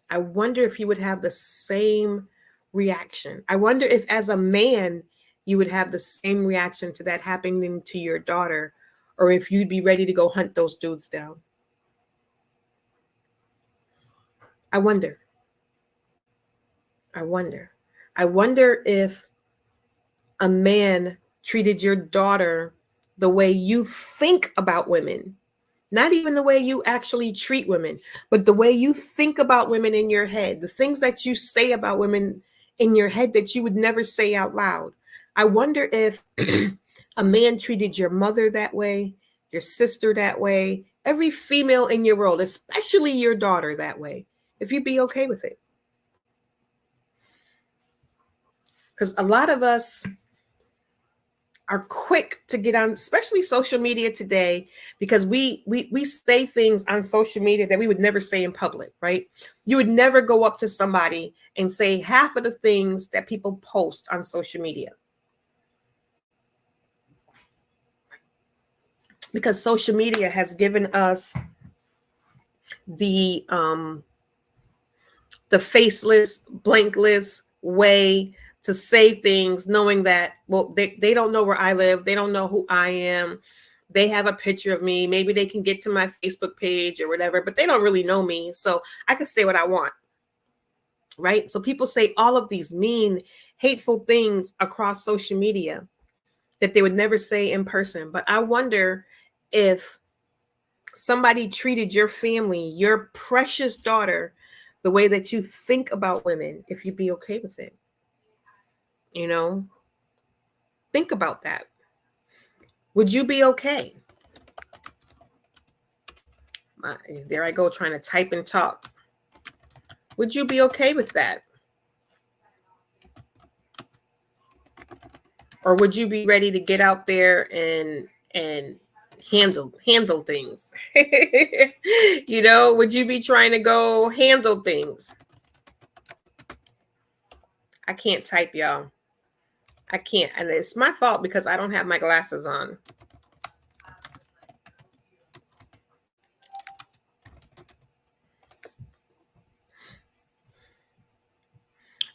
I wonder if you would have the same reaction. I wonder if as a man, you would have the same reaction to that happening to your daughter, or if you'd be ready to go hunt those dudes down. I wonder if a man treated your daughter the way you think about women, not even the way you actually treat women, but the way you think about women in your head, the things that you say about women in your head that you would never say out loud. I wonder if a man treated your mother that way, your sister that way, every female in your world, especially your daughter that way, if you'd be okay with it. Because a lot of us are quick to get on, especially social media today, because we say things on social media that we would never say in public, right? You would never go up to somebody and say half of the things that people post on social media. Because social media has given us the faceless, blankless way to say things, knowing that, well, they don't know where I live. They don't know who I am. They have a picture of me. Maybe they can get to my Facebook page or whatever, but they don't really know me. So I can say what I want. right? So people say all of these mean, hateful things across social media that they would never say in person. But I wonder if somebody treated your family, your precious daughter, the way that you think about women, if you'd be okay with it. You know, think about that. Would you be okay? There I go, trying to type and talk. Would you be okay with that? Or would you be ready to get out there and handle things? You know, would you be trying to go handle things? I can't type, y'all. I can't, and it's my fault because I don't have my glasses on.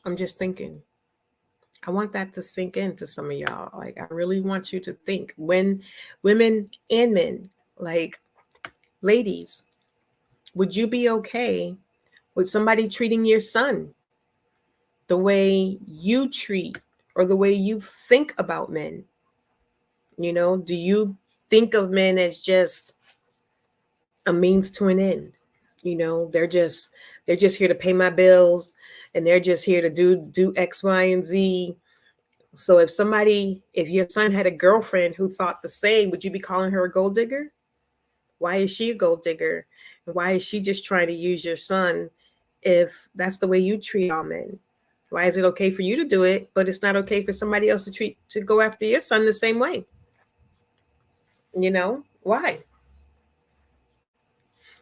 I'm just thinking. I want that to sink into some of y'all. Like, I really want you to think, when women and men, like, ladies, would you be okay with somebody treating your son the way you treat or the way you think about men? You know, do you think of men as just a means to an end? You know, they're just here to pay my bills, and they're just here to do X, Y, and Z. So if your son had a girlfriend who thought the same, would you be calling her a gold digger? Why is she a gold digger? And why is she just trying to use your son if that's the way you treat all men? Why is it okay for you to do it, but it's not okay for somebody else to go after your son the same way? You know, why?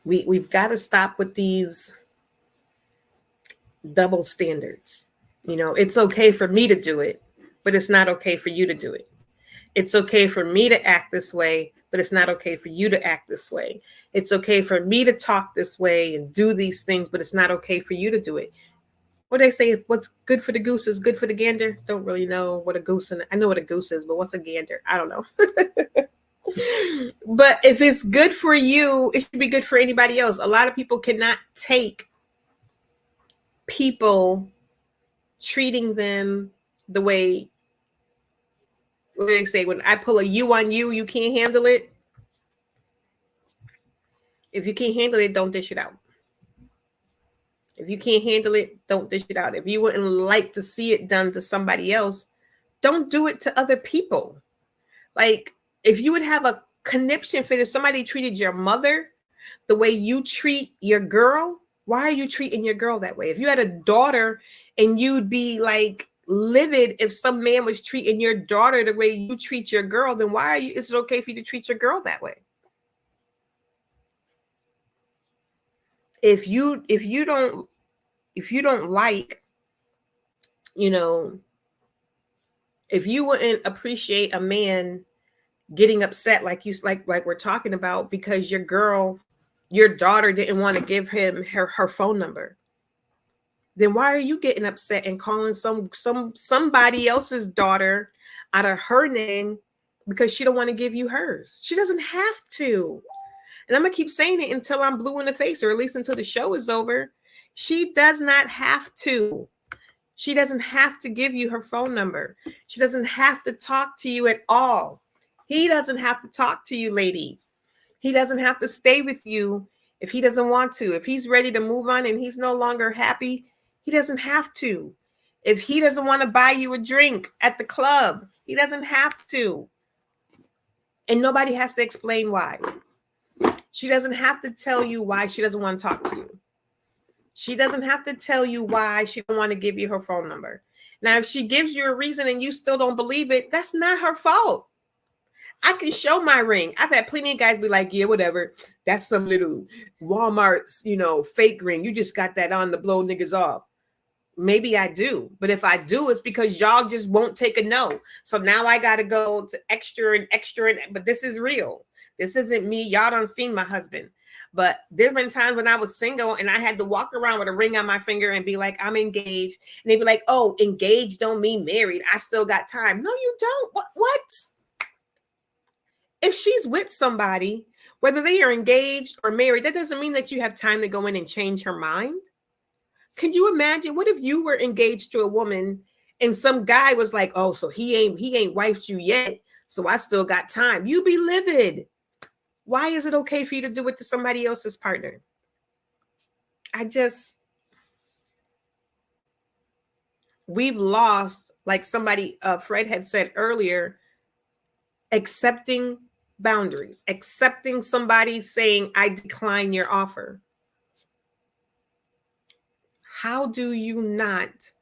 We've got to stop with these double standards. You know, it's okay for me to do it, but it's not okay for you to do it. It's okay for me to act this way, but it's not okay for you to act this way. It's okay for me to talk this way and do these things, but it's not okay for you to do it. What they say, what's good for the goose is good for the gander. Don't really know what a goose is. I know what a goose is, but what's a gander? I don't know. But if it's good for you, it should be good for anybody else. A lot of people cannot take people treating them the way, what do they say? When I pull a you on you, you can't handle it. If you can't handle it, don't dish it out. If you can't handle it, don't dish it out. If you wouldn't like to see it done to somebody else, don't do it to other people. Like, if you would have a conniption fit if somebody treated your mother the way you treat your girl, why are you treating your girl that way? If you had a daughter and you'd be like livid if some man was treating your daughter the way you treat your girl, then why is it okay for you to treat your girl that way? If you don't like, you know, if you wouldn't appreciate a man getting upset like we're talking about because your daughter didn't want to give him her phone number, then why are you getting upset and calling somebody else's daughter out of her name because she don't want to give you hers? She doesn't have to. And I'm gonna keep saying it until I'm blue in the face, or at least until the show is over. She does not have to. She doesn't have to give you her phone number. She doesn't have to talk to you at all. He doesn't have to talk to you, ladies. He doesn't have to stay with you if he doesn't want to. If he's ready to move on and he's no longer happy, he doesn't have to. If he doesn't want to buy you a drink at the club, he doesn't have to. And nobody has to explain why. She doesn't have to tell you why she doesn't want to talk to you. She doesn't have to tell you why she don't want to give you her phone number. Now, if she gives you a reason and you still don't believe it, that's not her fault. I can show my ring. I've had plenty of guys be like, yeah, whatever. That's some little Walmart's, fake ring. You just got that on to blow niggas off. Maybe I do. But if I do, it's because y'all just won't take a no. So now I got to go to extra. But this is real. This isn't me. Y'all done seen my husband. But there's been times when I was single and I had to walk around with a ring on my finger and be like, I'm engaged. And they'd be like, oh, engaged don't mean married. I still got time. No, you don't. What? If she's with somebody, whether they are engaged or married, that doesn't mean that you have time to go in and change her mind. Could you imagine? What if you were engaged to a woman and some guy was like, "Oh, so he ain't wifed you yet, so I still got time." You'd be livid. Why is it okay for you to do it to somebody else's partner? We've lost, like somebody, Fred had said earlier, accepting boundaries, accepting somebody saying, "I decline your offer." How do you not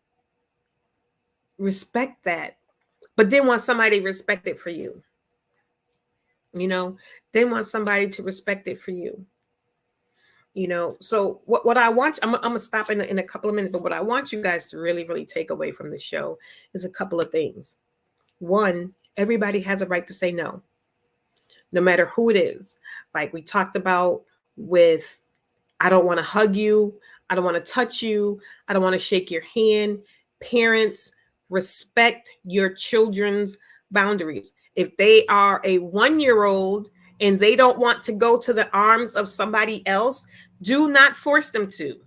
respect that, but then want somebody to respect it for you? Then want somebody to respect it for you. So what I want, I'm gonna stop in a couple of minutes, but what I want you guys to really, really take away from the show is a couple of things. One, everybody has a right to say no, no matter who it is. Like we talked about with, I don't want to hug you, I don't want to touch you, I don't want to shake your hand. Parents, respect your children's boundaries. If they are a 1-year-old and they don't want to go to the arms of somebody else, do not force them to.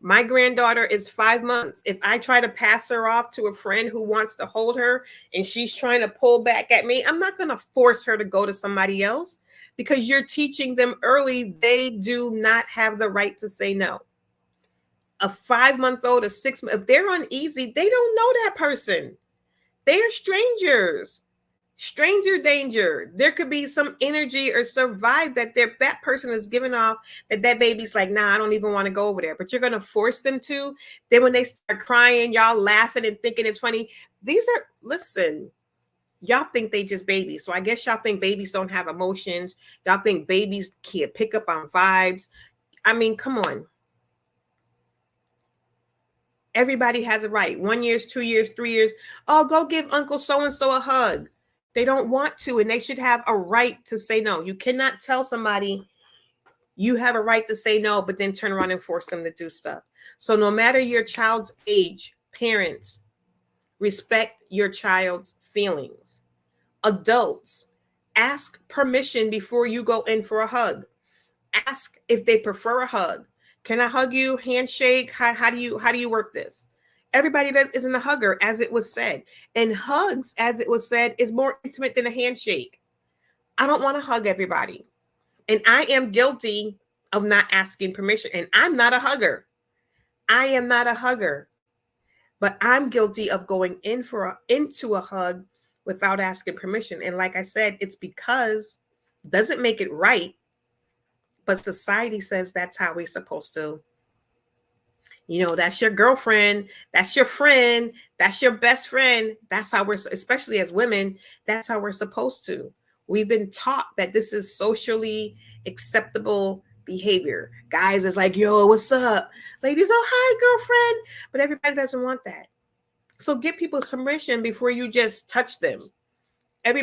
My granddaughter is 5 months. If I try to pass her off to a friend who wants to hold her and she's trying to pull back at me, I'm not going to force her to go to somebody else, because you're teaching them early they do not have the right to say no. A 5-month-old, a 6-month, if they're uneasy, they don't know that person. They're strangers. Stranger danger. There could be some energy or some vibe that person is giving off, that baby's like, nah, I don't even want to go over there. But you're going to force them to. Then when they start crying, y'all laughing and thinking it's funny. Listen, y'all think they just babies. So I guess y'all think babies don't have emotions. Y'all think babies can't pick up on vibes. I mean, come on. Everybody has a right. 1 year, 2 years, 3 years. Oh, go give Uncle so-and-so a hug. They don't want to, and they should have a right to say no. You cannot tell somebody you have a right to say no, but then turn around and force them to do stuff. So no matter your child's age, parents, respect your child's feelings. Adults, ask permission before you go in for a hug. Ask if they prefer a hug. Can I hug you? Handshake? How do you work this? Everybody that isn't a hugger, as it was said. And hugs, as it was said, is more intimate than a handshake. I don't want to hug everybody. And I am guilty of not asking permission. And I'm not a hugger. I am not a hugger. But I'm guilty of going into a hug without asking permission. And like I said, it's because it doesn't make it right. But society says that's how we're supposed to. That's your girlfriend, that's your friend, that's your best friend. That's how especially as women, that's how we're supposed to. We've been taught that this is socially acceptable behavior. Guys is like, yo, what's up? Ladies, oh, hi, girlfriend. But everybody doesn't want that. So get people's permission before you just touch them.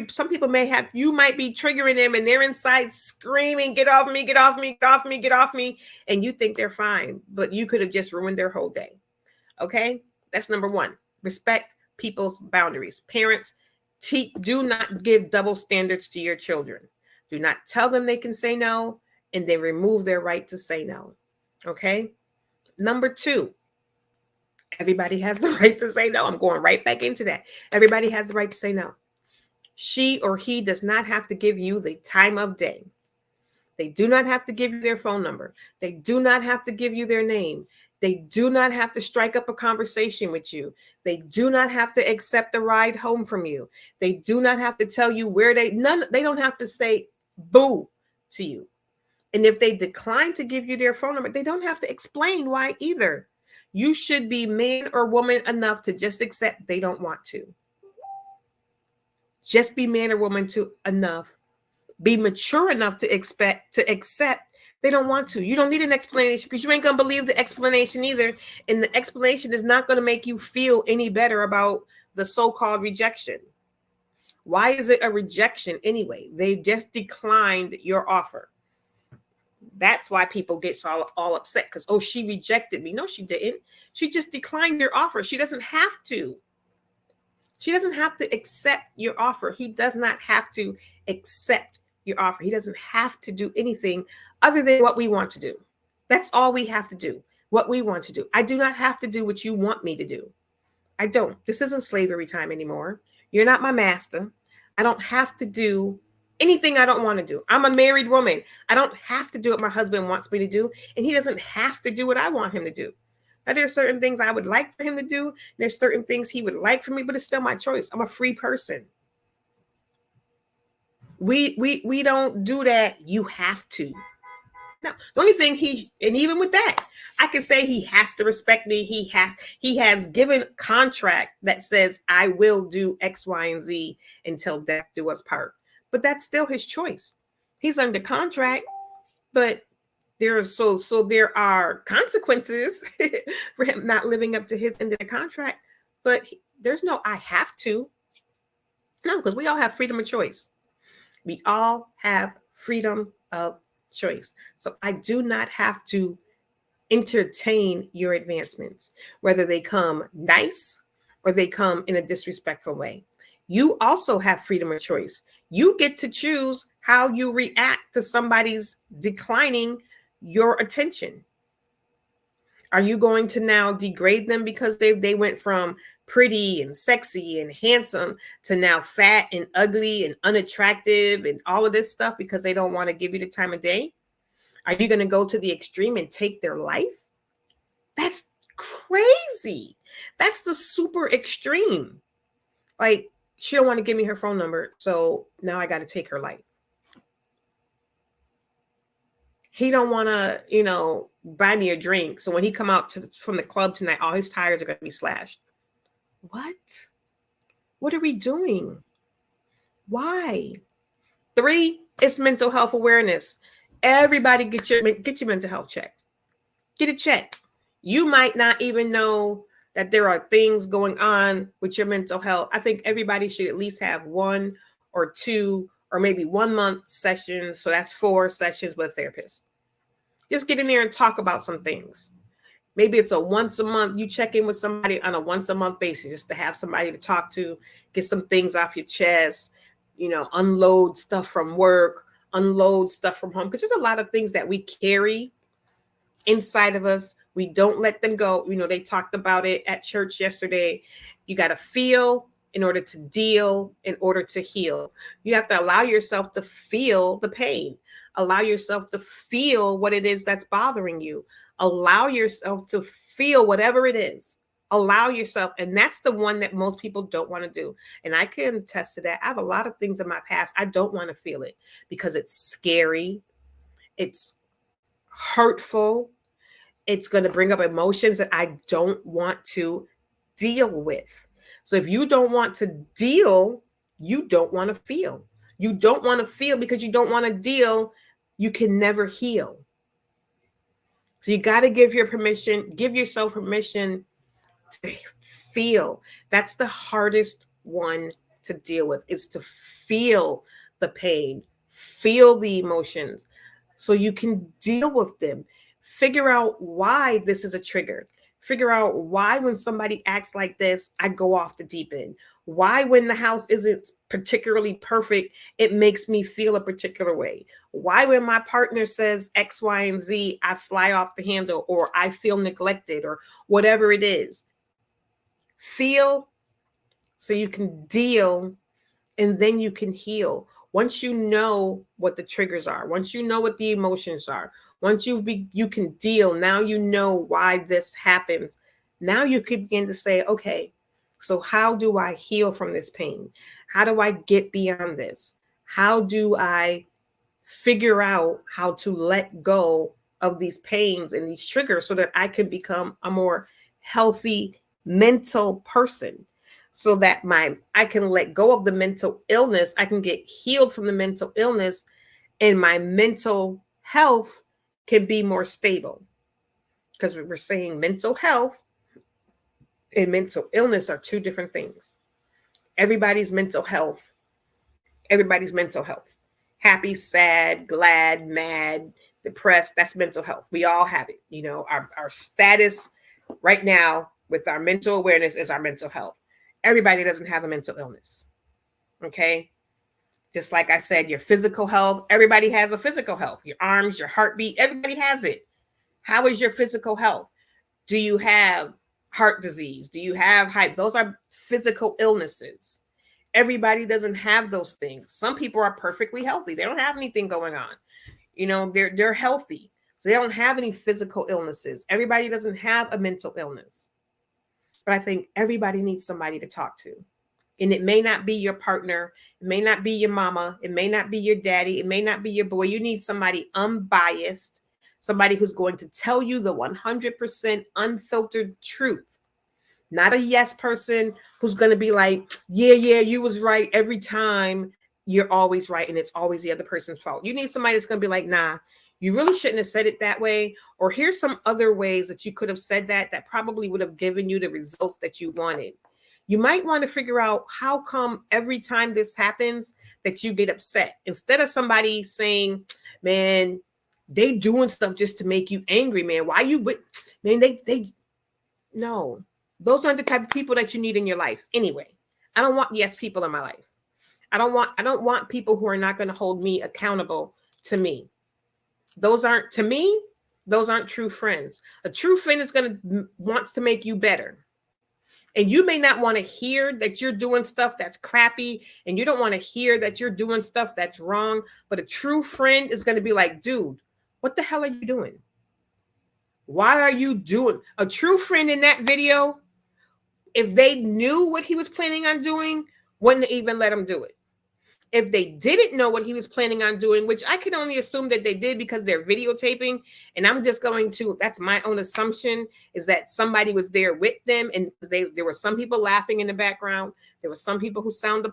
Some people you might be triggering them and they're inside screaming, get off me, get off me, get off me, get off me. And you think they're fine, but you could have just ruined their whole day. Okay. That's number one. Respect people's boundaries. Parents, do not give double standards to your children. Do not tell them they can say no and then remove their right to say no. Okay. Number two, everybody has the right to say no. I'm going right back into that. Everybody has the right to say no. She or he does not have to give you the time of day. They do not have to give you their phone number. They do not have to give you their name. They do not have to strike up a conversation with you. They do not have to accept a ride home from you. They do not have to tell you they don't have to say boo to you. And if they decline to give you their phone number, they don't have to explain why either. You should be man or woman enough to just accept they don't want to. Just be man or woman enough. Be mature enough to accept they don't want to. You don't need an explanation because you ain't going to believe the explanation either. And the explanation is not going to make you feel any better about the so-called rejection. Why is it a rejection anyway? They just declined your offer. That's why people get all upset because, oh, she rejected me. No, she didn't. She just declined your offer. She doesn't have to. She doesn't have to accept your offer. He does not have to accept your offer. He doesn't have to do anything other than what we want to do. That's all we have to do. what we want to do. I do not have to do what you want me to do. I don't. This isn't slavery time anymore. You're not my master. I don't have to do anything I don't want to do. I'm a married woman. I don't have to do what my husband wants me to do, and he doesn't have to do what I want him to do. Now, there are certain things I would like for him to do. There's certain things he would like for me, but it's still my choice. I'm a free person. We don't do that. You have to. No, the only thing and even with that, I can say he has to respect me. He has given contract that says I will do X, Y, and Z until death do us part. But that's still his choice. He's under contract, but there are consequences for him not living up to his end of the contract. But there's no I have to. No, because we all have freedom of choice. We all have freedom of choice. So I do not have to entertain your advancements, whether they come nice or they come in a disrespectful way. You also have freedom of choice. You get to choose how you react to somebody's declining your attention. Are you going to now degrade them because they went from pretty and sexy and handsome to now fat and ugly and unattractive and all of this stuff because they don't want to give you the time of day? Are you going to go to the extreme and take their life? That's crazy. That's the super extreme. Like, she don't want to give me her phone number, so now I got to take her life. He don't want to, buy me a drink. So when he come out from the club tonight, all his tires are going to be slashed. What? What are we doing? Why? 3, it's mental health awareness. Everybody get your mental health checked. Get it checked. You might not even know that there are things going on with your mental health. I think everybody should at least have 1 or 2 or maybe 1 month sessions. So that's 4 sessions with a therapist. Just get in there and talk about some things. Maybe it's a once a month. You check in with somebody on a once a month basis just to have somebody to talk to, get some things off your chest, unload stuff from work, unload stuff from home. Because there's a lot of things that we carry inside of us. We don't let them go. They talked about it at church yesterday. You got to feel in order to deal, in order to heal. You have to allow yourself to feel the pain. Allow yourself to feel what it is that's bothering you. Allow yourself to feel whatever it is. Allow yourself. And that's the one that most people don't want to do. And I can attest to that. I have a lot of things in my past. I don't want to feel it because it's scary. It's hurtful. It's going to bring up emotions that I don't want to deal with. So if you don't want to deal, you don't want to feel. You don't want to feel because you don't want to deal. You can never heal. So you got to give yourself permission to feel. That's the hardest one to deal with, is to feel the pain, feel the emotions so you can deal with them. Figure out why this is a trigger. Figure out why when somebody acts like this, I go off the deep end. Why when the house isn't particularly perfect, it makes me feel a particular way. Why when my partner says X, Y, and Z, I fly off the handle or I feel neglected or whatever it is. Feel so you can deal and then you can heal. Once you know what the triggers are, once you know what the emotions are, once you can deal, now you know why this happens. Now you can begin to say, okay, so how do I heal from this pain? How do I get beyond this? How do I figure out how to let go of these pains and these triggers so that I can become a more healthy mental person? So that I can let go of the mental illness. I can get healed from the mental illness and my mental health can be more stable. Because we're saying mental health and mental illness are 2 different things. Everybody's mental health. Happy, sad, glad, mad, depressed. That's mental health. We all have it. Our status right now with our mental awareness is our mental health. Everybody doesn't have a mental illness. Okay. Just like I said, your physical health, everybody has a physical health. Your arms, your heartbeat, everybody has it. How is your physical health? Do you have heart disease? Do you have hype? Those are physical illnesses. Everybody doesn't have those things. Some people are perfectly healthy. They don't have anything going on. You know, they're healthy. So they don't have any physical illnesses. Everybody doesn't have a mental illness. But I think everybody needs somebody to talk to. And it may not be your partner. It may not be your mama. It may not be your daddy. It may not be your boy. You need somebody unbiased, somebody who's going to tell you the 100% unfiltered truth. Not a yes person who's going to be like, yeah, you was right every time. You're always right. And it's always the other person's fault. You need somebody that's going to be like, nah, you really shouldn't have said it that way. Or here's some other ways that you could have said that probably would have given you the results that you wanted. You might want to figure out how come every time this happens that you get upset. Instead of somebody saying, man, they doing stuff just to make you angry, man. Why you with, man, they no. Those aren't the type of people that you need in your life. Anyway, I don't want yes people in my life. I don't want people who are not going to hold me accountable to me. Those aren't true friends. A true friend is wants to make you better. And you may not want to hear that you're doing stuff that's crappy, and you don't want to hear that you're doing stuff that's wrong. But a true friend is going to be like, dude, what the hell are you doing? Why are you doing? A true friend in that video, if they knew what he was planning on doing, wouldn't even let him do it. If they didn't know what he was planning on doing, which I can only assume that they did because they're videotaping, and I'm just going to, that's my own assumption, is that somebody was there with them, and there were some people laughing in the background. There were some people who sounded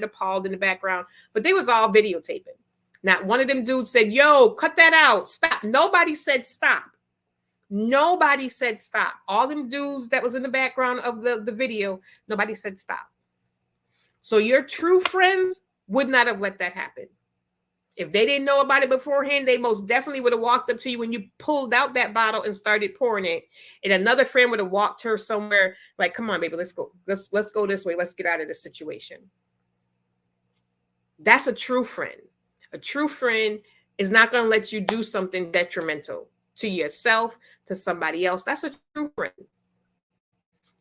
appalled in the background, but they was all videotaping. Not one of them dudes said, yo, cut that out, stop. Nobody said stop. Nobody said stop. All them dudes that was in the background of the video, nobody said stop. So your true friends would not have let that happen. If they didn't know about it beforehand, they most definitely would have walked up to you when you pulled out that bottle and started pouring it. And another friend would have walked her somewhere like, come on, baby, let's go. Let's go this way. Let's get out of this situation. That's a true friend. A true friend is not going to let you do something detrimental to yourself, to somebody else. That's a true friend.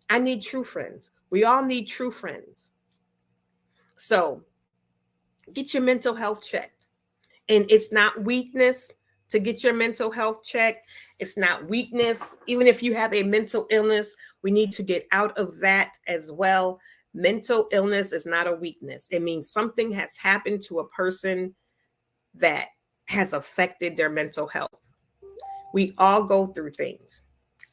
I need true friends. We all need true friends. So get your mental health checked. And it's not weakness to get your mental health checked. It's not weakness. Even if you have a mental illness, we need to get out of that as well. Mental illness is not a weakness. It means something has happened to a person that has affected their mental health. We all go through things.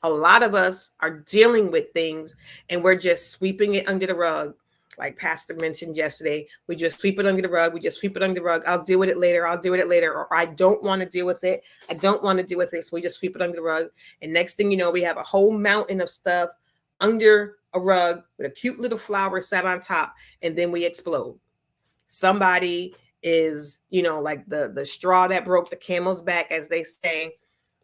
A lot of us are dealing with things and we're just sweeping it under the rug. Like Pastor mentioned yesterday, we just sweep it under the rug. We just sweep it under the rug. I'll deal with it later. I'll deal with it later. Or I don't want to deal with it. I don't want to deal with it. So we just sweep it under the rug. And next thing you know, we have a whole mountain of stuff under a rug with a cute little flower sat on top. And then we explode. Somebody is, like the straw that broke the camel's back, as they say.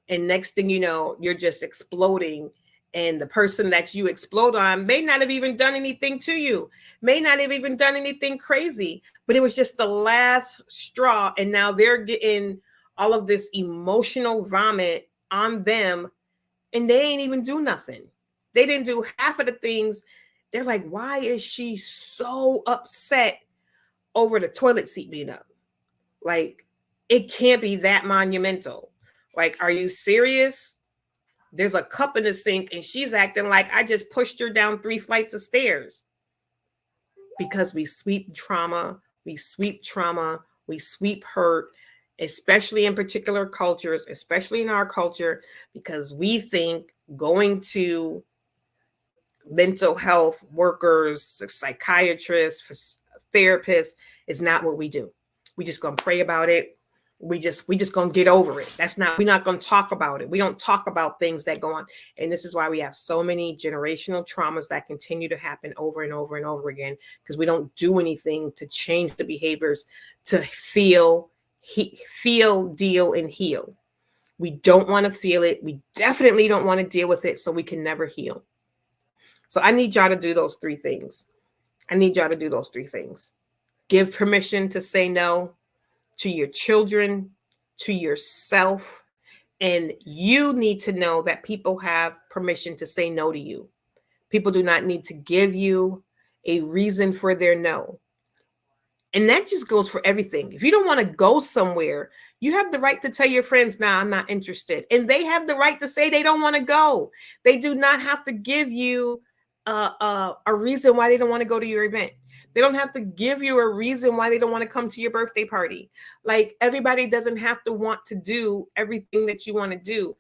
And next thing you know, you're just exploding. And the person that you explode on may not have even done anything to you, may not have even done anything crazy, but it was just the last straw. And now they're getting all of this emotional vomit on them and they ain't even do nothing. They didn't do half of the things. They're like, why is she so upset over the toilet seat being up? Like, it can't be that monumental. Like, are you serious? There's a cup in the sink and she's acting like I just pushed her down 3 flights of stairs. Because we sweep trauma, we sweep hurt, especially in particular cultures, especially in our culture, because we think going to mental health workers, psychiatrists, therapists is not what we do. We just gonna pray about it. We just gonna get over it. We're not gonna talk about it. We don't talk about things that go on. And this is why we have so many generational traumas that continue to happen over and over and over again, because we don't do anything to change the behaviors to feel, deal, and heal. We don't want to feel it. We definitely don't want to deal with it, so we can never heal. So I need y'all to do those 3 things. Give permission to say no to your children, to yourself. And you need to know that people have permission to say no to you. People do not need to give you a reason for their no. And that just goes for everything. If you don't want to go somewhere, you have the right to tell your friends, nah, I'm not interested. And they have the right to say they don't want to go. They do not have to give you a reason why they don't want to go to your event. They don't have to give you a reason why they don't want to come to your birthday party. Like, everybody doesn't have to want to do everything that you want to do.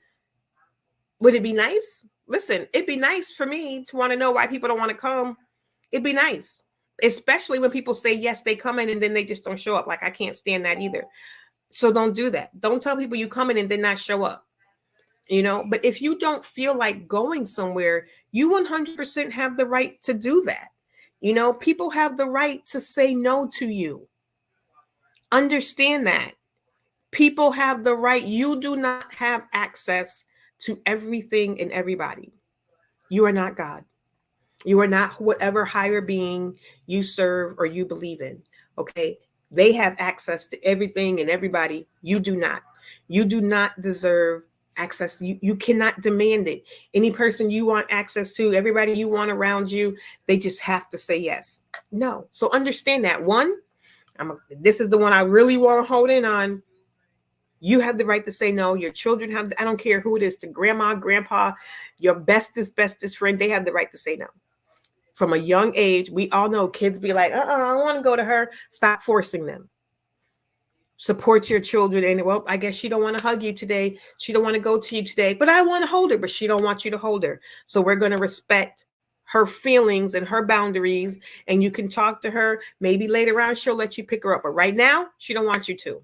Would it be nice? Listen, it'd be nice for me to want to know why people don't want to come. It'd be nice, especially when people say yes, they come in and then they just don't show up. Like, I can't stand that either. So don't do that. Don't tell people you come in and then not show up. But if you don't feel like going somewhere, you 100% have the right to do that. People have the right to say no to you. Understand that. People have the right. You do not have access to everything and everybody. You are not God. You are not whatever higher being you serve or you believe in. Okay. They have access to everything and everybody. You do not. You do not deserve access. You cannot demand it. Any person you want access to, everybody you want around you, they just have to say yes. No. So understand that. One, this is the one I really want to hold in on. You have the right to say no. Your children have, I don't care who it is, to grandma, grandpa, your bestest friend, they have the right to say no. From a young age, we all know kids be like, I don't want to go to her. Stop forcing them. Support your children. And well, I guess she don't want to hug you today. She don't want to go to you today, but I want to hold her, but she don't want you to hold her. So we're going to respect her feelings and her boundaries. And you can talk to her. Maybe later on, she'll let you pick her up. But right now, she don't want you to.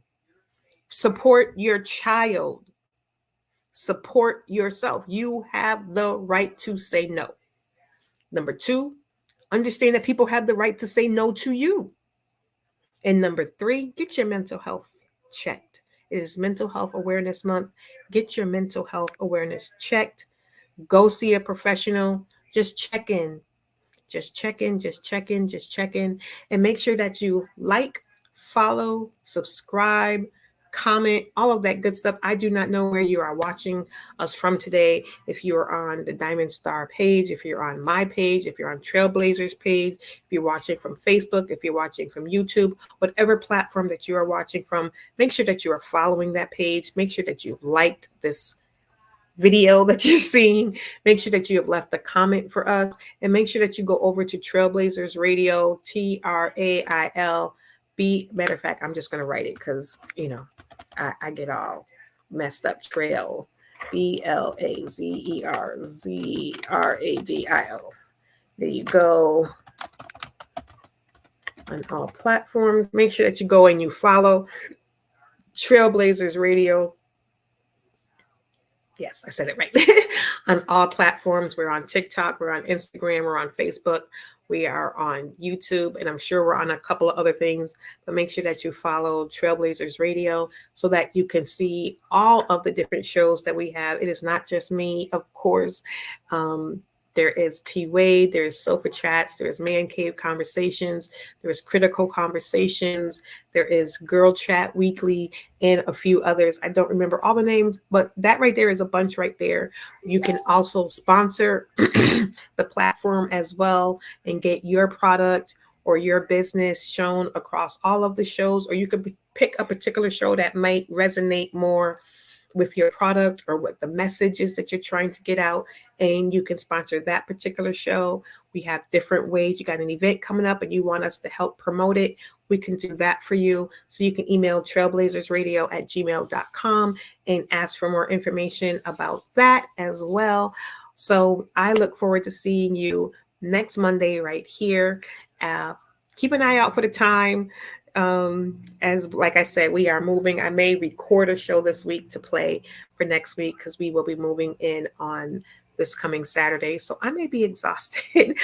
Support your child. Support yourself. You have the right to say no. Number two, understand that people have the right to say no to you. And number three, get your mental health checked. It is Mental Health Awareness Month. Get your mental health awareness checked. Go see a professional. Just check in. Just check in. And make sure that you like, follow, subscribe, comment, all of that good stuff. I do not know where you are watching us from today. If you're on the Diamond Star page, if you're on my page, if you're on Trailblazers page, if you're watching from Facebook, if you're watching from YouTube, whatever platform that you are watching from, make sure that you are following that page. Make sure that you've liked this video that you're seeing. Make sure that you have left a comment for us, and make sure that you go over to Trailblazers Radio, TRAIL. Matter of fact, I'm just going to write it because, I get all messed up. Trail, BLAZERZRADIO. There you go. On all platforms. Make sure that you go and you follow Trailblazers Radio. Yes, I said it right. On all platforms. We're on TikTok, we're on Instagram, we're on Facebook, we are on YouTube, and I'm sure we're on a couple of other things. But make sure that you follow Trailblazers Radio so that you can see all of the different shows that we have. It is not just me, of course. There is T Wade, there's Sofa Chats, there's Man Cave Conversations, there's Critical Conversations, there is Girl Chat Weekly, and a few others. I don't remember all the names, but that right there is a bunch right there. You can also sponsor the platform as well and get your product or your business shown across all of the shows, or you could pick a particular show that might resonate more with your product or what the message is that you're trying to get out, and you can sponsor that particular show. We have different ways. You got an event coming up and you want us to help promote it, we can do that for you. So you can email trailblazersradio@gmail.com and ask for more information about that as well. So I look forward to seeing you next Monday right here. Keep an eye out for the time. As like I said, we are moving. I may record a show this week to play for next week because we will be moving in on this coming Saturday. So I may be exhausted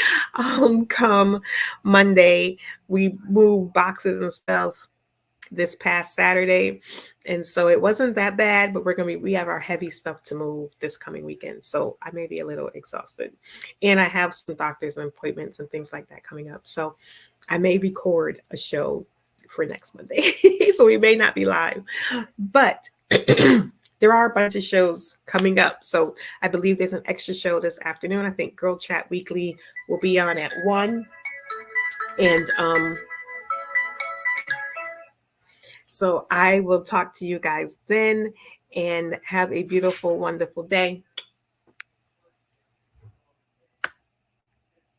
come Monday. We moved boxes and stuff this past Saturday, and so it wasn't that bad, but we have our heavy stuff to move this coming weekend. So I may be a little exhausted, and I have some doctor's appointments and things like that coming up. So I may record a show for next Monday. So we may not be live, but there are a bunch of shows coming up. So I believe there's an extra show this afternoon. I think Girl Chat Weekly will be on at 1. And so I will talk to you guys then, and have a beautiful, wonderful day.